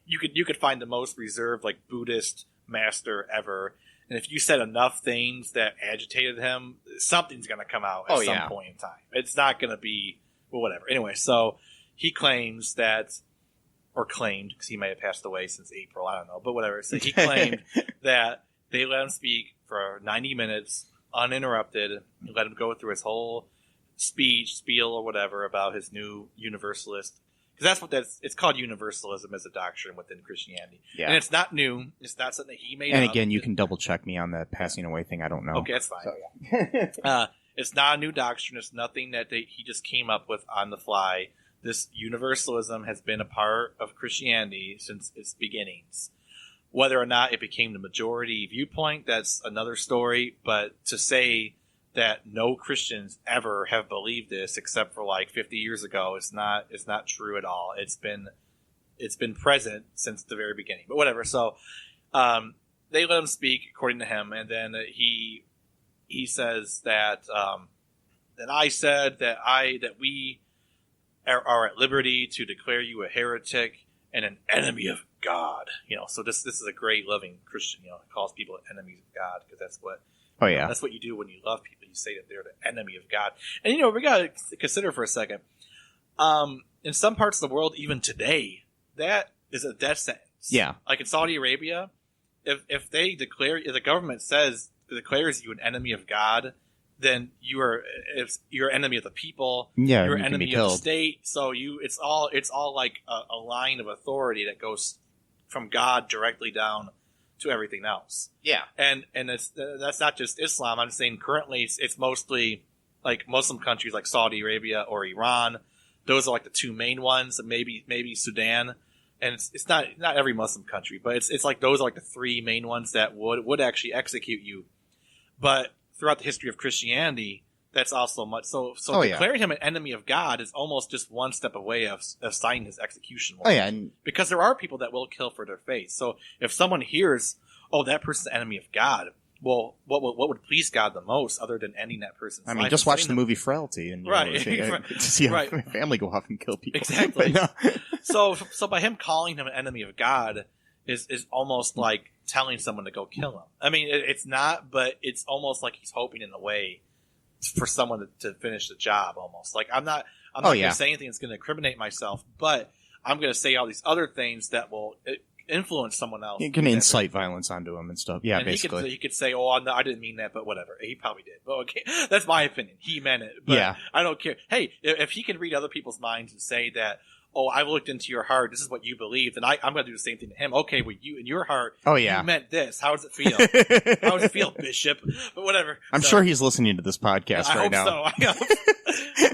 You could find the most reserved, like, Buddhist master ever, and if you said enough things that agitated him, something's going to come out at some point in time. It's not going to be, well, whatever. Anyway, so he claims that, or claimed, because he may have passed away since April, I don't know, but whatever. So he claimed that they let him speak for 90 minutes uninterrupted, let him go through his whole spiel or whatever about his new universalist. Because it's called universalism as a doctrine within Christianity. Yeah. And it's not new. It's not something that he made up. And again, you can double check me on the passing away thing. I don't know. Okay, that's fine. So, yeah. It's not a new doctrine. It's nothing that he just came up with on the fly. This universalism has been a part of Christianity since its beginnings. Whether or not it became the majority viewpoint, that's another story. But to say that no Christians ever have believed this except for like 50 years ago, it's not true at all. It's been present since the very beginning. But whatever. So they let him speak according to him, and then he says that I said that we are at liberty to declare you a heretic and an enemy of God. So this is a great loving Christian. He calls people enemies of God because that's what. Oh yeah, that's what you do when you love people. You say that they're the enemy of God. And we got to consider for a second. In some parts of the world, even today, that is a death sentence. Yeah, like in Saudi Arabia, if the government declares you an enemy of God, then you're enemy of the people. Yeah, you're you enemy of the state. So it's all like a line of authority that goes from God directly down to everything else. Yeah, and that's not just Islam. I'm saying currently it's mostly like Muslim countries like Saudi Arabia or Iran. Those are like the two main ones. Maybe Sudan, and it's not every Muslim country, but it's like those are like the three main ones that would actually execute you. But throughout the history of Christianity, that's also much so. Declaring him an enemy of God is almost just one step away of signing his execution warrant. Because there are people that will kill for their faith. So if someone hears, "Oh, that person's an enemy of God," well, what would please God the most, other than ending that person's life? Just watch the movie Frailty, and to see a family go off and kill people. Exactly. So by him calling him an enemy of God is almost like telling someone to go kill him. I mean, it's not, but it's almost like he's hoping in a way for someone to finish the job. Almost like I'm not going to say anything that's going to incriminate myself, but I'm going to say all these other things that will influence someone else. You can incite violence onto him and stuff. Yeah, and basically. He could say, "Oh, no, I didn't mean that," but whatever. He probably did. But okay, that's my opinion. He meant it. But yeah. I don't care. Hey, if he can read other people's minds and say that, "Oh, I've looked into your heart. This is what you believe," then I'm going to do the same thing to him. Okay, well, you in your heart, you meant this. How does it feel? How does it feel, Bishop? But whatever. I'm sure he's listening to this podcast right now. I hope so.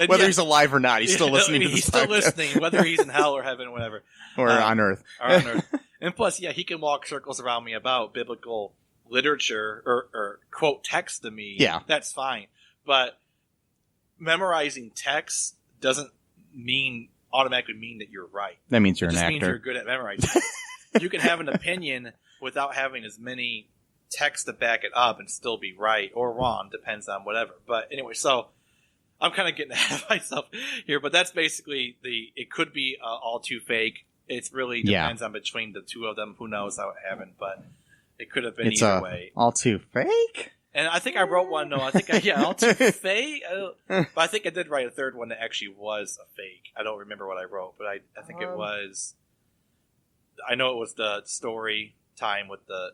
Whether he's alive or not, he's still listening to this He's still listening, whether he's in hell or heaven or whatever. Or on Earth. And plus, he can walk circles around me about biblical literature or quote text to me. Yeah. That's fine. But memorizing text doesn't automatically mean that you're right. That means you're an actor. It just means you're good at memorizing. You can have an opinion without having as many texts to back it up and still be right or wrong, depends on whatever. But anyway, so I'm kind of getting ahead of myself here, but that's basically it could be all too fake. It really depends on between the two of them. Who knows how it happened, but it could have been either way. All too fake? And I think I wrote one. No, I think all too fake. But I think I did write a third one that actually was a fake. I don't remember what I wrote, but I think it was. I know it was the story time with the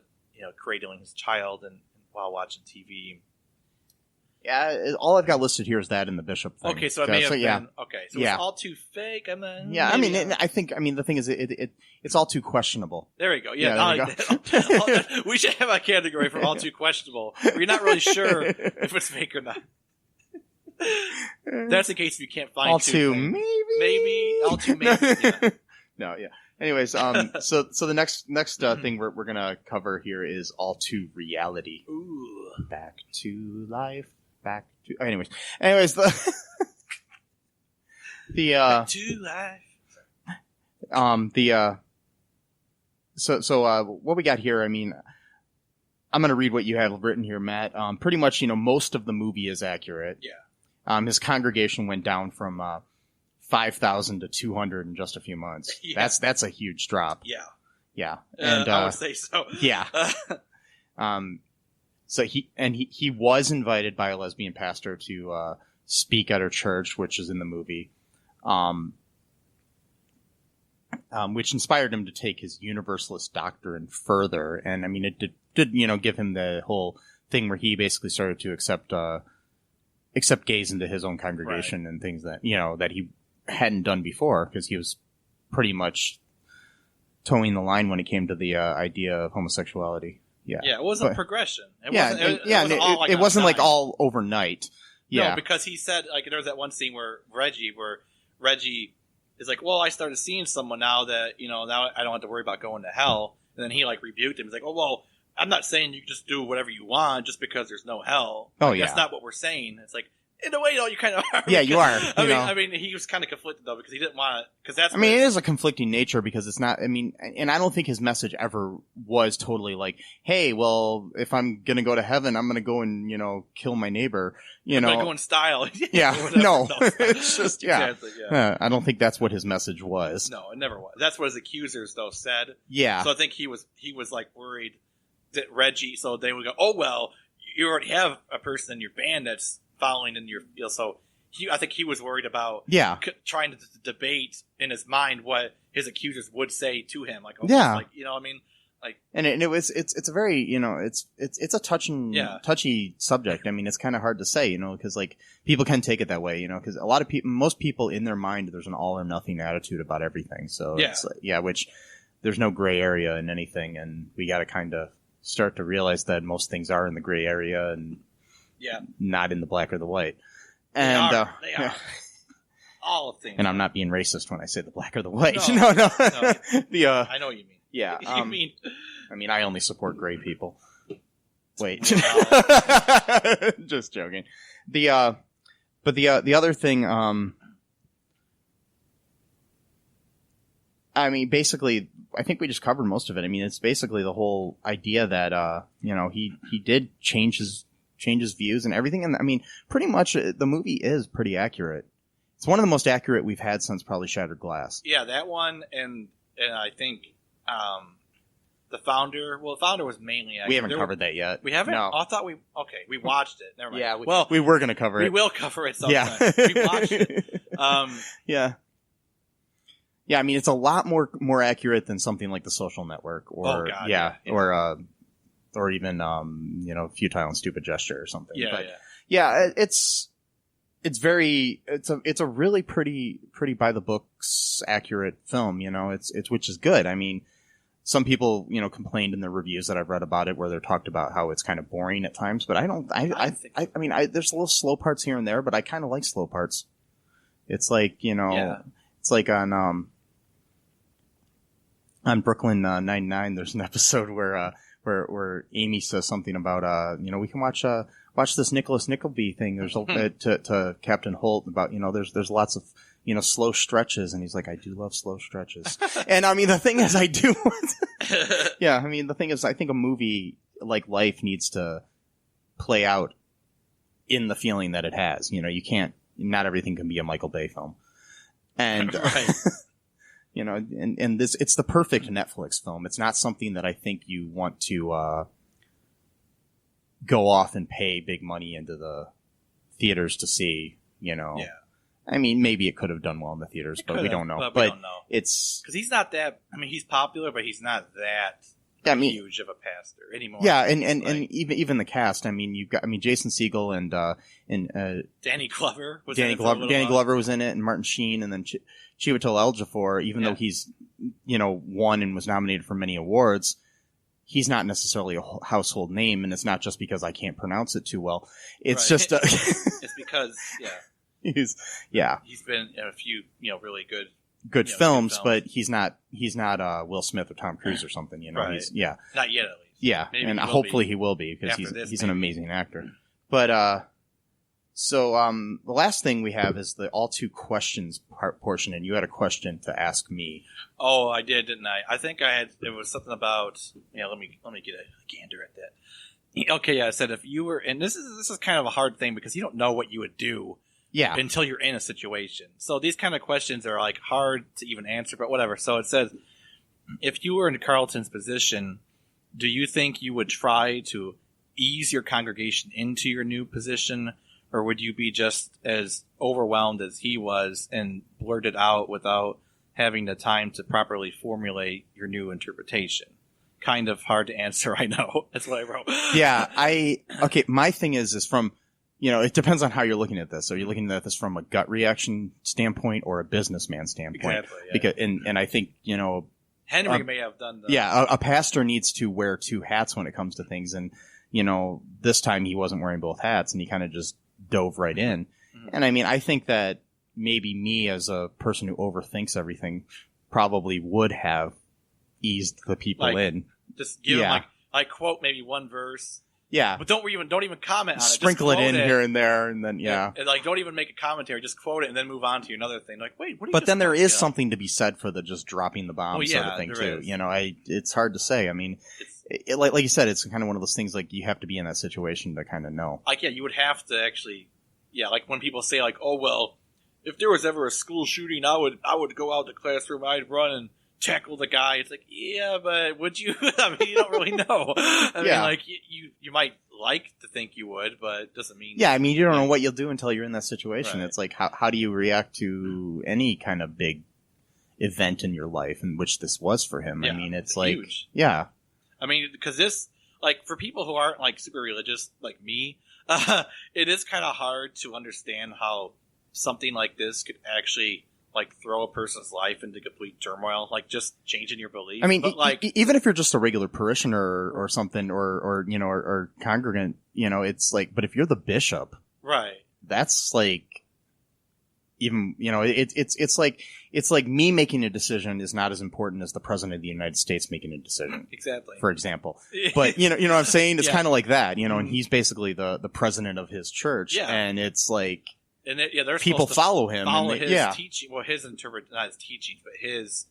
cradling his child and while watching TV. Yeah, all I've got listed here is that in the Bishop thing. Okay, so it may have been. Okay, so it's all too fake. And then I think the thing is it's all too questionable. There we go. Yeah, we should have a category for all too questionable. Where you're not really sure if it's fake or not. That's the case if you can't find all too maybe all too maybe. Yeah. No, yeah. Anyways, so the next thing we're gonna cover here is all too reality. Ooh, back to life. Back to. Anyways, the back to life. So what we got here? I mean, I'm gonna read what you had written here, Matt. Pretty much, most of the movie is accurate. Yeah. His congregation went down from 5,000 to 200 in just a few months. Yeah. That's a huge drop. Yeah. Yeah. And I would say so. Yeah. So he was invited by a lesbian pastor to speak at her church, which is in the movie, which inspired him to take his universalist doctrine further. And I mean, it did give him the whole thing where he basically started to accept gays into his own congregation and things that that he hadn't done before, because he was pretty much towing the line when it came to the idea of homosexuality. Yeah, it was a progression. It wasn't like all overnight. Yeah, no, because he said, like, there was that one scene where Reggie is like, "Well, I started seeing someone now that now I don't have to worry about going to hell." And then he like rebuked him. He's like, "Oh well, I'm not saying you can just do whatever you want just because there's no hell. Oh, like, yeah. That's not what we're saying." It's like, in a way, you kind of are. Yeah, you are. I mean, he was kind of conflicted though because he didn't want to. Because that's. I mean, it is a conflicting nature because it's not. I mean, and I don't think his message ever was totally like, "Hey, well, if I'm gonna go to heaven, I'm gonna go and kill my neighbor." I'm gonna go in style. Yeah, no, it's just Exactly, yeah. I don't think that's what his message was. No, it never was. That's what his accusers though said. Yeah. So I think he was like worried that Reggie. So they would go, "Oh well, you already have a person in your band that's following in your so." I think he was worried about trying to debate in his mind what his accusers would say to him. Like, like I mean, like, and it's a very it's a touchy subject. I mean, it's kind of hard to say, because like people can take it that way, because a lot of people, most people in their mind, there's an all or nothing attitude about everything. So it's like, which there's no gray area in anything, and we got to kind of start to realize that most things are in the gray area and not in the black or the white. And they are. All of things. And I'm not being racist when I say the black or the white. No. No. I know what you mean. Yeah. You mean? I mean, I only support gray people. Wait. Just joking. But the other thing, I mean, basically, I think we just covered most of it. I mean, it's basically the whole idea that, he did change his views and everything. And I mean, pretty much the movie is pretty accurate. It's one of the most accurate we've had since probably Shattered Glass. Yeah, that one. And I think, the Founder was mainly accurate. We haven't covered that yet. We haven't? No. Oh, I thought we watched it. Never mind. Yeah, we were going to cover it. We will cover it sometime. We watched it. Yeah. Yeah, I mean, it's a lot more accurate than something like The Social Network or or even Futile and Stupid Gesture or something. It's a really pretty by the books accurate film. It's which is good. I mean, some people complained in the reviews that I've read about it where they're talked about how it's kind of boring at times, but I mean there's little slow parts here and there, but I kind of like slow parts. It's like it's like on Brooklyn Nine-Nine. There's an episode where Amy says something about we can watch this Nicholas Nickleby thing. There's to Captain Holt about there's lots of slow stretches, and he's like, I do love slow stretches. And I mean the thing is I do I mean the thing is I think a movie like Life needs to play out in the feeling that it has. You can't, not everything can be a Michael Bay film. And right. And this, it's the perfect Netflix film. It's not something that I think you want to go off and pay big money into the theaters to see, Yeah. I mean, maybe it could have done well in the theaters, but we don't know. But we don't know. It's because he's not that. I mean, he's popular, but he's not that huge of a pastor anymore. Yeah, and even the cast. I mean, Jason Segel and Danny Glover was Danny Glover was in it, and Martin Sheen, and then Chiwetel Ejiofor. Even though he's won and was nominated for many awards, he's not necessarily a household name, and it's not just because I can't pronounce it too well. It's just it's because he's been in a few really good films, but he's not Will Smith or Tom Cruise or something. Right. Not yet at least. Yeah, maybe and hopefully he will be because he's an amazing actor. But so the last thing we have is the all two questions portion, and you had a question to ask me. Oh, I did, didn't I? I think I had. It was something about. Let me get a gander at that. Okay, I said if you were, and this is kind of a hard thing because you don't know what you would do. Yeah. Until you're in a situation. So these kind of questions are like hard to even answer, but whatever. So it says, if you were in Carlton's position, do you think you would try to ease your congregation into your new position, or would you be just as overwhelmed as he was and blurt it out without having the time to properly formulate your new interpretation? Kind of hard to answer, I know. That's what I wrote. Yeah, my thing is from, it depends on how you're looking at this. Are you looking at this from a gut reaction standpoint or a businessman standpoint? Exactly. Yeah. Because, and I think, Henry may have done that. A pastor needs to wear two hats when it comes to things. And, this time he wasn't wearing both hats and he kind of just dove right in. Mm-hmm. And I mean, I think that maybe me as a person who overthinks everything probably would have, eased the people Like, in. Just give them like quote maybe one verse. Yeah. But don't even comment on it. Sprinkle just it in quote here and there, and then, And like, don't even make a commentary. Just quote it and then move on to another thing. Like, wait, what are you But just then there talking is about? something to be said for the just dropping the bomb sort of thing, there too. is. You know, it's hard to say. I mean, like you said, it's kind of one of those things like you have to be in that situation to kind of know. Like, yeah, you would have to actually, like when people say like, oh, well, if there was ever a school shooting, I would go out the classroom, I'd run and tackle the guy. It's like, yeah, but would you? I mean, you don't really know. I mean, like you might like to think you would, but it doesn't mean. Yeah, I mean, you don't know what you'll do until you're in that situation. Right. It's like, how do you react to any kind of big event in your life, in which this was for him? Yeah, I mean, it's like, huge. Yeah. I mean, because this, like, for people who aren't like super religious, like me, it is kind of hard to understand how something like this could actually like throw a person's life into complete turmoil, like just changing your belief. I mean, but, like, even if you're just a regular parishioner or something, or you know, or congregant, you know, it's like, but if you're the bishop, right? That's like, even, you know, it's like me making a decision is not as important as the president of the United States making a decision. Exactly. For example, but you know what I'm saying? It's Yeah. kind of like that, you know, and he's basically the president of his church, Yeah. and it's like. And they're people supposed to follow him. follow and his teaching. Well, his not his teachings, but his,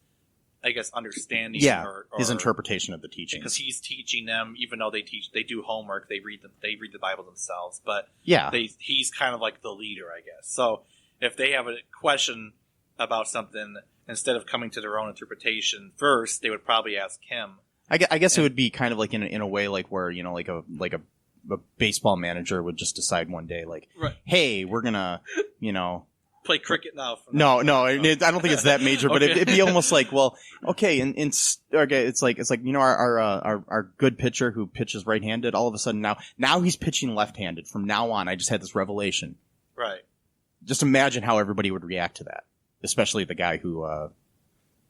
I guess, understanding. Yeah, or his interpretation of the teachings. Because he's teaching them, even though they do homework, they read the Bible themselves. But Yeah. he's kind of like the leader, I guess. So if they have a question about something, instead of coming to their own interpretation first, they would probably ask him. I guess it would be kind of like in a way like where, you know, like a baseball manager would just decide one day, like, Right. hey, we're gonna, you know, play cricket now. No, I don't think it's that major, but Okay. it'd be almost like, well, okay, okay, it's like, you know, our good pitcher who pitches right-handed, all of a sudden now he's pitching left-handed. From now on, I just had this revelation. Right. Just imagine how everybody would react to that, especially the guy who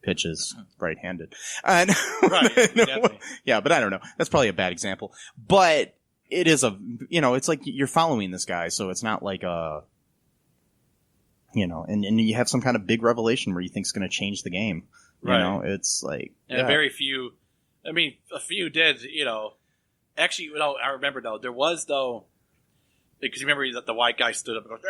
pitches right-handed. And Right, definitely. Yeah, but I don't know. That's probably a bad example. But it is you know, it's like you're following this guy, so it's not like you know, and you have some kind of big revelation where you think it's going to change the game. You know, it's like, and very few. I mean, a few did. You know, actually, I remember though. There was though, because you remember that the white guy stood up and goes,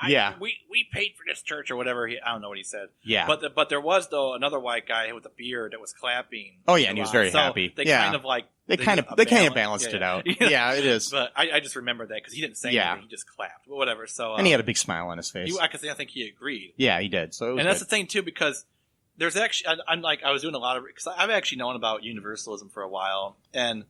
Yeah. we paid for this church or whatever. I don't know what he said. Yeah. But there was though another white guy with a beard that was clapping. Oh yeah, and he was very So happy. They Yeah. kind of like They kind of balanced it out. Yeah, it is. But I just remember that because he didn't say anything; he just clapped. But whatever. So and he had a big smile on his face. I think he agreed. Yeah, he did. So, and that's the thing too, because there's actually I was doing a lot of, because I've actually known about universalism for a while, and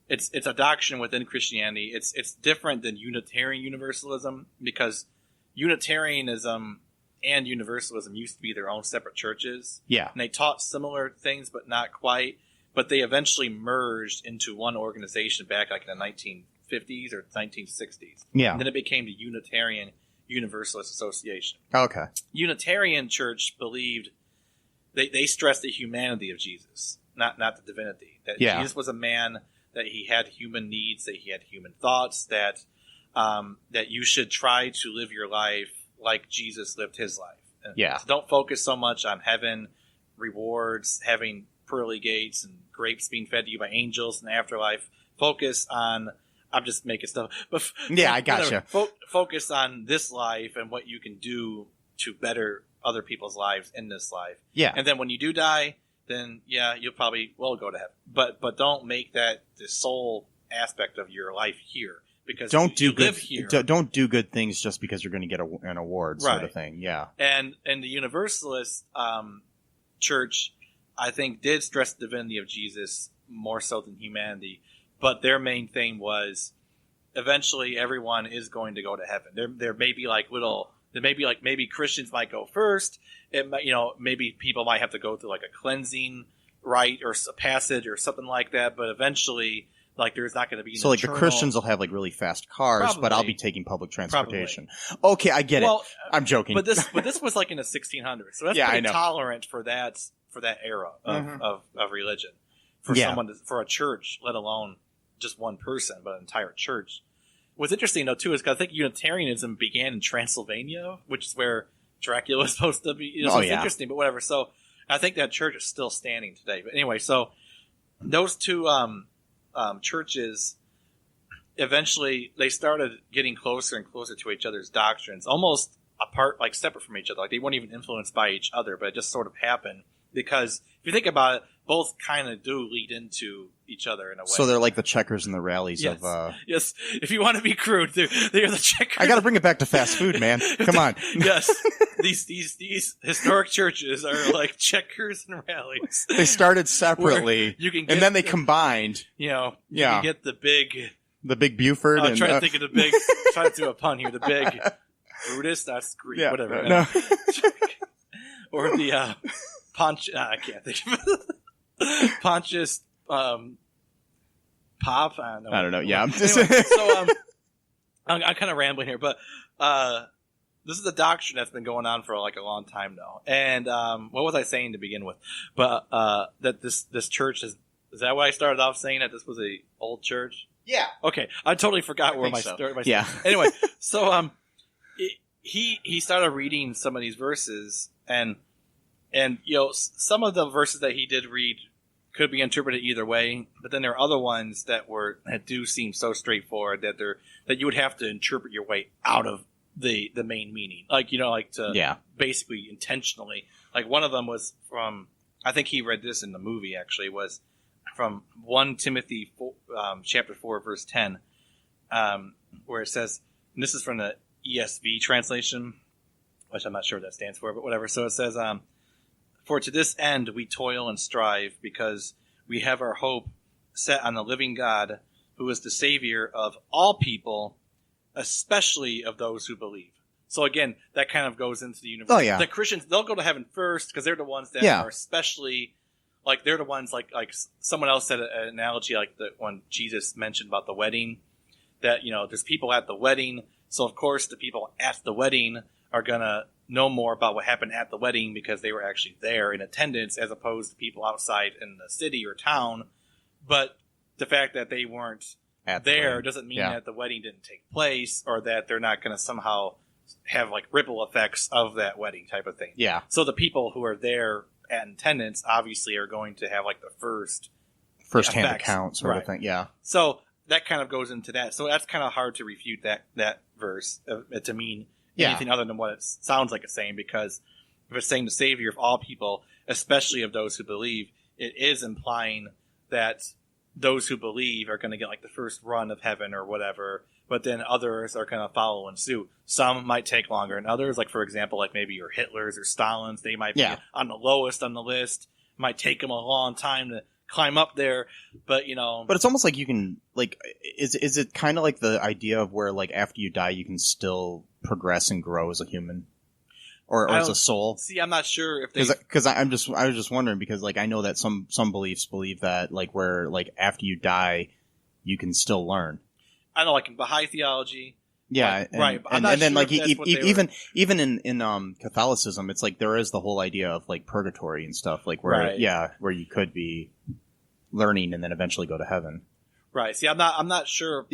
it's a doctrine within Christianity. It's different than Unitarian Universalism, because Unitarianism and Universalism used to be their own separate churches. Yeah, and they taught similar things, but not quite. But they eventually merged into one organization back like in the 1950s or 1960s. Yeah. And then it became the Unitarian Universalist Association. Okay. Unitarian Church believed, they stressed the humanity of Jesus, not the divinity. That Jesus was a man, that he had human needs, that he had human thoughts, that you should try to live your life like Jesus lived his life. And so don't focus so much on heaven, rewards, having pearly gates and grapes being fed to you by angels in the afterlife. Focus on, I'm just making stuff, but I gotcha. Focus on this life and what you can do to better other people's lives in this life. Yeah. And then when you do die, then you'll probably go to heaven. But don't make that the sole aspect of your life here, because don't do good things just because you're going to get an award, sort of thing. Yeah. And the Universalist church, I think, did stress the divinity of Jesus more so than humanity, but their main thing was eventually everyone is going to go to heaven. There may be like maybe Christians might go first. It might, maybe people might have to go through like a cleansing rite or a passage or something like that, but eventually, like, there's not going to be so like the Christians will have like really fast cars, but I'll be taking public transportation. Probably. Okay, I get it. I'm joking. But this was like in the 1600s, so that's pretty tolerant for that era of religion, for for a church, let alone just one person, but an entire church. What's interesting though too is because I think Unitarianism began in Transylvania, which is where Dracula was supposed to be. It's interesting, but whatever. So I think that church is still standing today. But anyway, so those two churches, eventually they started getting closer and closer to each other's doctrines, almost apart, like separate from each other. Like they weren't even influenced by each other, but it just sort of happened. Because if you think about it, both kind of do lead into each other in a way. So they're like the checkers and the rallies yes. of... Yes, if you want to be crude, they're the checkers. I got to bring it back to fast food, man. Come on. Yes, these historic churches are like checkers and rallies. They started separately, and then they combined. You can get the big Buford. I'm trying to think of the big... trying to do a pun here. The big Brutus, that's Greek, whatever. No. Or the... I can't think of it. Pontius, Pop. I don't know. Yeah. Anyway, so I'm kind of rambling here, but this is a doctrine that's been going on for like a long time now. And what was I saying to begin with? But that this church is that what I started off saying, that this was a old church? Yeah. Okay, I totally forgot where my story. Yeah. Anyway, so he started reading some of these verses and some of the verses that he did read could be interpreted either way, but then there are other ones that do seem so straightforward that you would have to interpret your way out of the main meaning, basically intentionally. Like one of them was from, I think he read this in the movie actually, was from 1 Timothy 4, chapter 4 verse 10, where it says, and this is from the ESV translation, which I'm not sure what that stands for, but whatever. So it says, for to this end we toil and strive, because we have our hope set on the living God, who is the Savior of all people, especially of those who believe. So again, that kind of goes into the universe. Oh, yeah. The Christians, they'll go to heaven first because they're the ones that are especially, like they're the ones, like someone else said an analogy, like the one Jesus mentioned about the wedding, that, there's people at the wedding. So of course the people at the wedding are going to know more about what happened at the wedding because they were actually there in attendance, as opposed to people outside in the city or town. But the fact that they weren't there doesn't mean that the wedding didn't take place, or that they're not going to somehow have like ripple effects of that wedding type of thing. Yeah. So the people who are there at attendance obviously are going to have like the first-hand account sort of thing. Yeah. So that kind of goes into that. So that's kind of hard to refute that verse to mean anything other than what it sounds like it's saying, because if it's saying the Savior of all people, especially of those who believe, it is implying that those who believe are going to get like the first run of heaven or whatever, but then others are going to follow in suit. Some might take longer than others, like for example, like maybe your Hitlers or Stalins, they might be on the lowest on the list. It might take them a long time to climb up there, but But it's almost like you can, like, is it kind of like the idea of where, like, after you die, you can still progress and grow as a human, or as a soul? See, I'm not sure if they, because I was just wondering, because like I know that some beliefs believe that, like, where like after you die, you can still learn. I know, like in Baha'i theology. Yeah, right. And then like even in Catholicism, it's like there is the whole idea of like purgatory and stuff, like where where you could be learning and then eventually go to heaven. Right. See, I'm not sure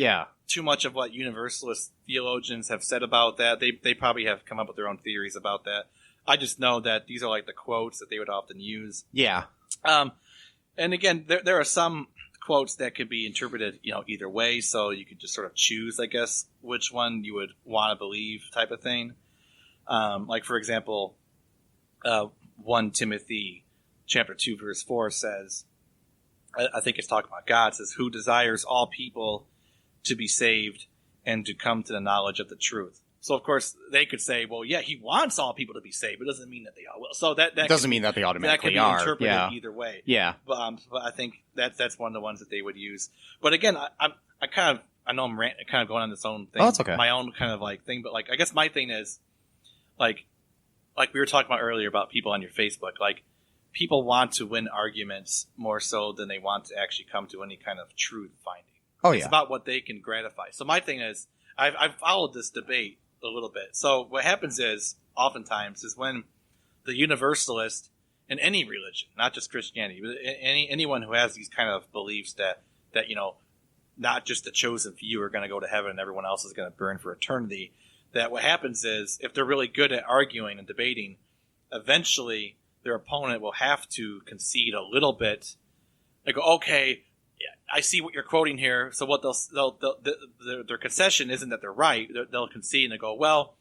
too much of what Universalist theologians have said about that. They probably have come up with their own theories about that. I just know that these are like the quotes that they would often use. Yeah. And again, there are some quotes that could be interpreted, either way. So you could just sort of choose, I guess, which one you would want to believe, type of thing. Like for example, 1 Timothy chapter 2 verse 4 says, I think it's talking about God, says, who desires all people to be saved and to come to the knowledge of the truth. So of course they could say, well, yeah, he wants all people to be saved. It doesn't mean that they all will. So that doesn't mean that they automatically are. That could be interpreted either way. Yeah. But I think that's one of the ones that they would use. But again, I know I'm kind of going on this own thing. Oh, that's okay. My own kind of like thing. But like, I guess my thing is like we were talking about earlier about people on your Facebook, like, people want to win arguments more so than they want to actually come to any kind of truth finding. Oh, It's about what they can gratify. So my thing is, I've followed this debate a little bit. So what happens is, oftentimes, is when the universalist in any religion, not just Christianity, but anyone who has these kind of beliefs that not just the chosen few are going to go to heaven and everyone else is going to burn for eternity, that what happens is, if they're really good at arguing and debating, eventually their opponent will have to concede a little bit. They go, okay, I see what you're quoting here. So what their concession isn't that they're right. They'll concede and they go, well,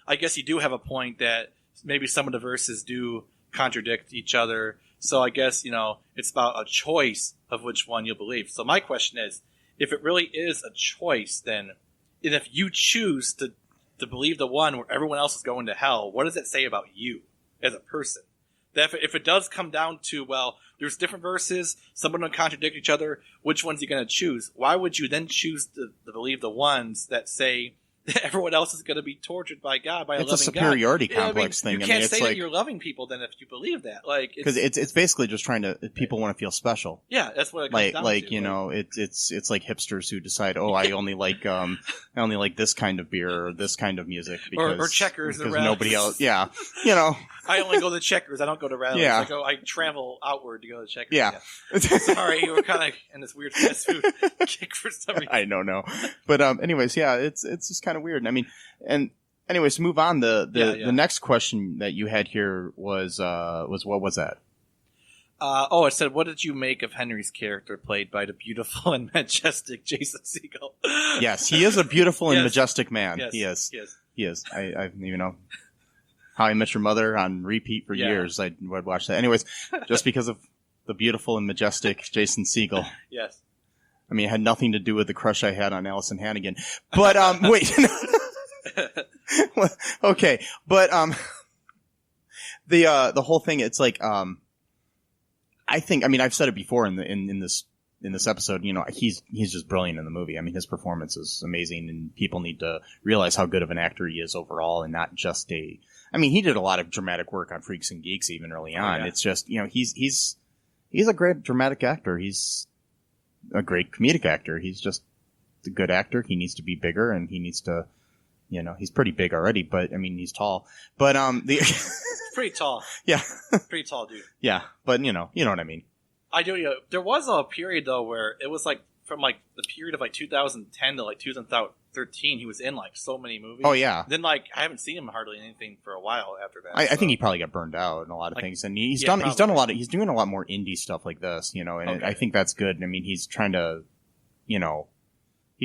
I guess you do have a point that maybe some of the verses do contradict each other. So I guess, it's about a choice of which one you believe. So my question is, if it really is a choice, then, and if you choose to believe the one where everyone else is going to hell, what does it say about you as a person? That if it does come down to, well, there's different verses, some of them contradict each other, which ones are you going to choose? Why would you then choose to believe the ones that say that everyone else is going to be tortured by God, by a loving God? It's a superiority complex thing. You can't say that you're loving people then if you believe that. Because it's basically just people want to feel special. Yeah, that's what it comes down to. It's like hipsters who decide, I only like this kind of beer or this kind of music because or Checkers because or nobody else. Yeah, I only go to Checkers. I don't go to Rallies. Yeah. I travel outward to go to Checkers. Yeah. Sorry, you were kind of in this weird fast food kick for some reason. I don't know, but anyways, yeah, it's just kind of weird. I mean, and anyways, to move on. The next question that you had here was what was that? It said, what did you make of Henry's character played by the beautiful and majestic Jason Segel? Yes, he is a beautiful and majestic man. Yes, he is. He is. I How I Met Your Mother on repeat for years. I'd watch that. Anyways, just because of the beautiful and majestic Jason Segel. Yes. I mean, it had nothing to do with the crush I had on Allison Hannigan. But, wait. Okay. But, the whole thing, it's like, I think, I've said it before in this episode, he's just brilliant in the movie. I mean, his performance is amazing and people need to realize how good of an actor he is overall and not just he did a lot of dramatic work on Freaks and Geeks even early on. Yeah. It's just, he's a great dramatic actor. He's a great comedic actor. He's just a good actor. He needs to be bigger and he needs to, he's pretty big already, but he's tall. But, pretty tall. Yeah. Pretty tall dude. Yeah. But, you know what I mean. I do. There was a period though where it was from the period of 2010 to 2013, he was in so many movies. Oh yeah. Then I haven't seen him hardly anything for a while after that. I think he probably got burned out in a lot of things, and he's done he's doing a lot more indie stuff like this, and okay. I think that's good. He's trying to, he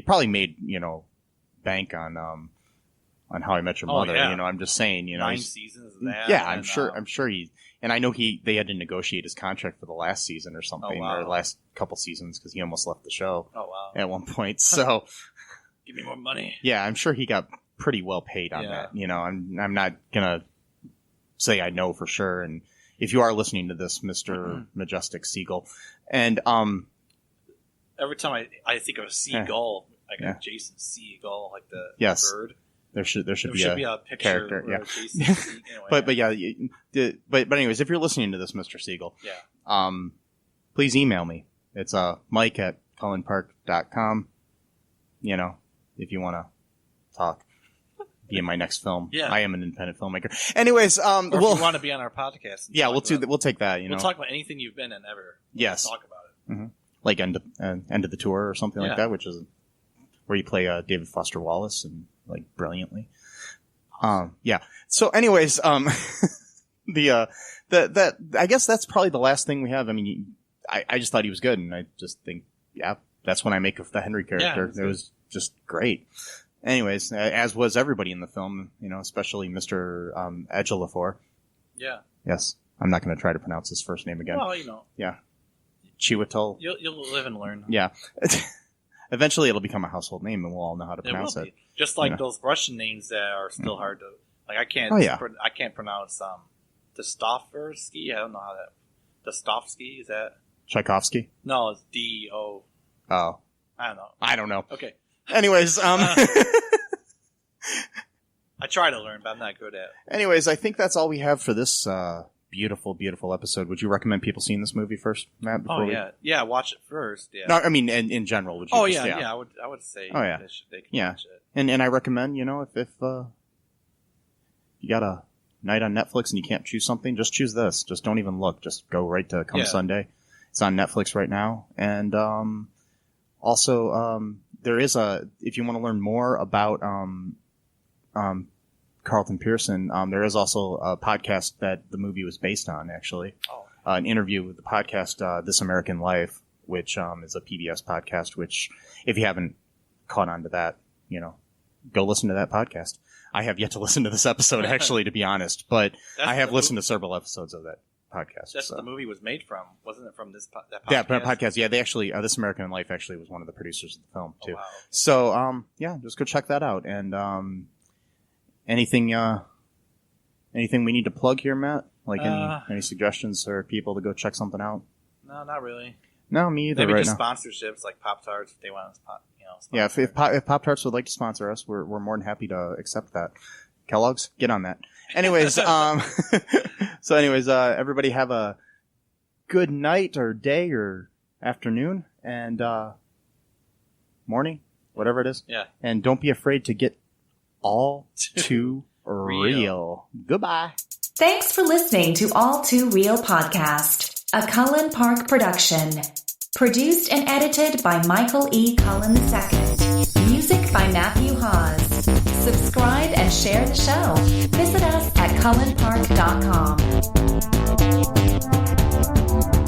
probably made bank on How I Met Your Mother. Yeah. I'm just saying, 9 seasons of that. Yeah, I'm sure he. And I know they had to negotiate his contract for the last season or something, or the last couple seasons because he almost left the show. Oh wow! At one point, so give me more money. Yeah, I'm sure he got pretty well paid on that. I'm not gonna say I know for sure. And if you are listening to this, Mr. Majestic Segel, and every time I think of a seagull, Jason Segel, the bird. There should be a picture character, Jason anyway, but anyways, if you're listening to this, Mr. Segel, please email me. It's mike@cullenpark.com. If you want to talk, be in my next film. Yeah, I am an independent filmmaker. Anyways, or if you want to be on our podcast. Yeah, we'll take that. We'll talk about anything you've been in ever. Yes, we'll talk about it. Mm-hmm. Like end of the tour or something like that, which is where you play David Foster Wallace and brilliantly. Yeah. So anyways, the I guess that's probably the last thing we have. I just thought he was good, and I just think, that's what I make of the Henry character. It was just great. Anyways, as was everybody in the film, especially Mr. Ejiofor. Yeah. Yes. I'm not going to try to pronounce his first name again. Well, Yeah. Chiwetel. You'll live and learn. Yeah. Eventually it'll become a household name and we'll all know how to pronounce it. Just those Russian names that are still hard to, I can't pronounce, Dostoevsky. I don't know how that, Dostoevsky, is that? Tchaikovsky? No, it's D-O. Oh. I don't know. Okay. Okay. Anyways, I try to learn, but I'm not good at it. Anyways, I think that's all we have for this, beautiful, beautiful episode. Would you recommend people seeing this movie first, Matt? Yeah, watch it first. Yeah. No, in general. Would you I would say. Oh yeah, they can watch it. And I recommend, if you got a night on Netflix and you can't choose something, just choose this. Just don't even look. Just go right to Come Sunday. It's on Netflix right now, and also there is if you want to learn more about Carlton Pearson, there is also a podcast that the movie was based on, actually. Oh. An interview with the podcast This American Life, which is a PBS podcast, which, if you haven't caught on to that, go listen to that podcast. I have yet to listen to this episode, actually, to be honest, but I have listened to several episodes of that podcast. That's what the movie was made from, wasn't it? From that podcast? Yeah, podcast. Yeah, they actually, This American Life actually was one of the producers of the film, too. Oh, wow. So, just go check that out. And anything we need to plug here, Matt? Like any suggestions for people to go check something out? No, not really. No, me either. Maybe right just now. Sponsorships like Pop-Tarts if they want to sponsor. Yeah, if Pop-Tarts would like to sponsor us, we're more than happy to accept that. Kellogg's, get on that. Anyways, everybody have a good night or day or afternoon and morning, whatever it is. Yeah. And don't be afraid to get all too real. Goodbye. Thanks for listening to All Too Real Podcast, a Cullen Park production. Produced and edited by Michael E. Cullen II. Music by Matthew Hawes. Subscribe and share the show. Visit us at cullenpark.com.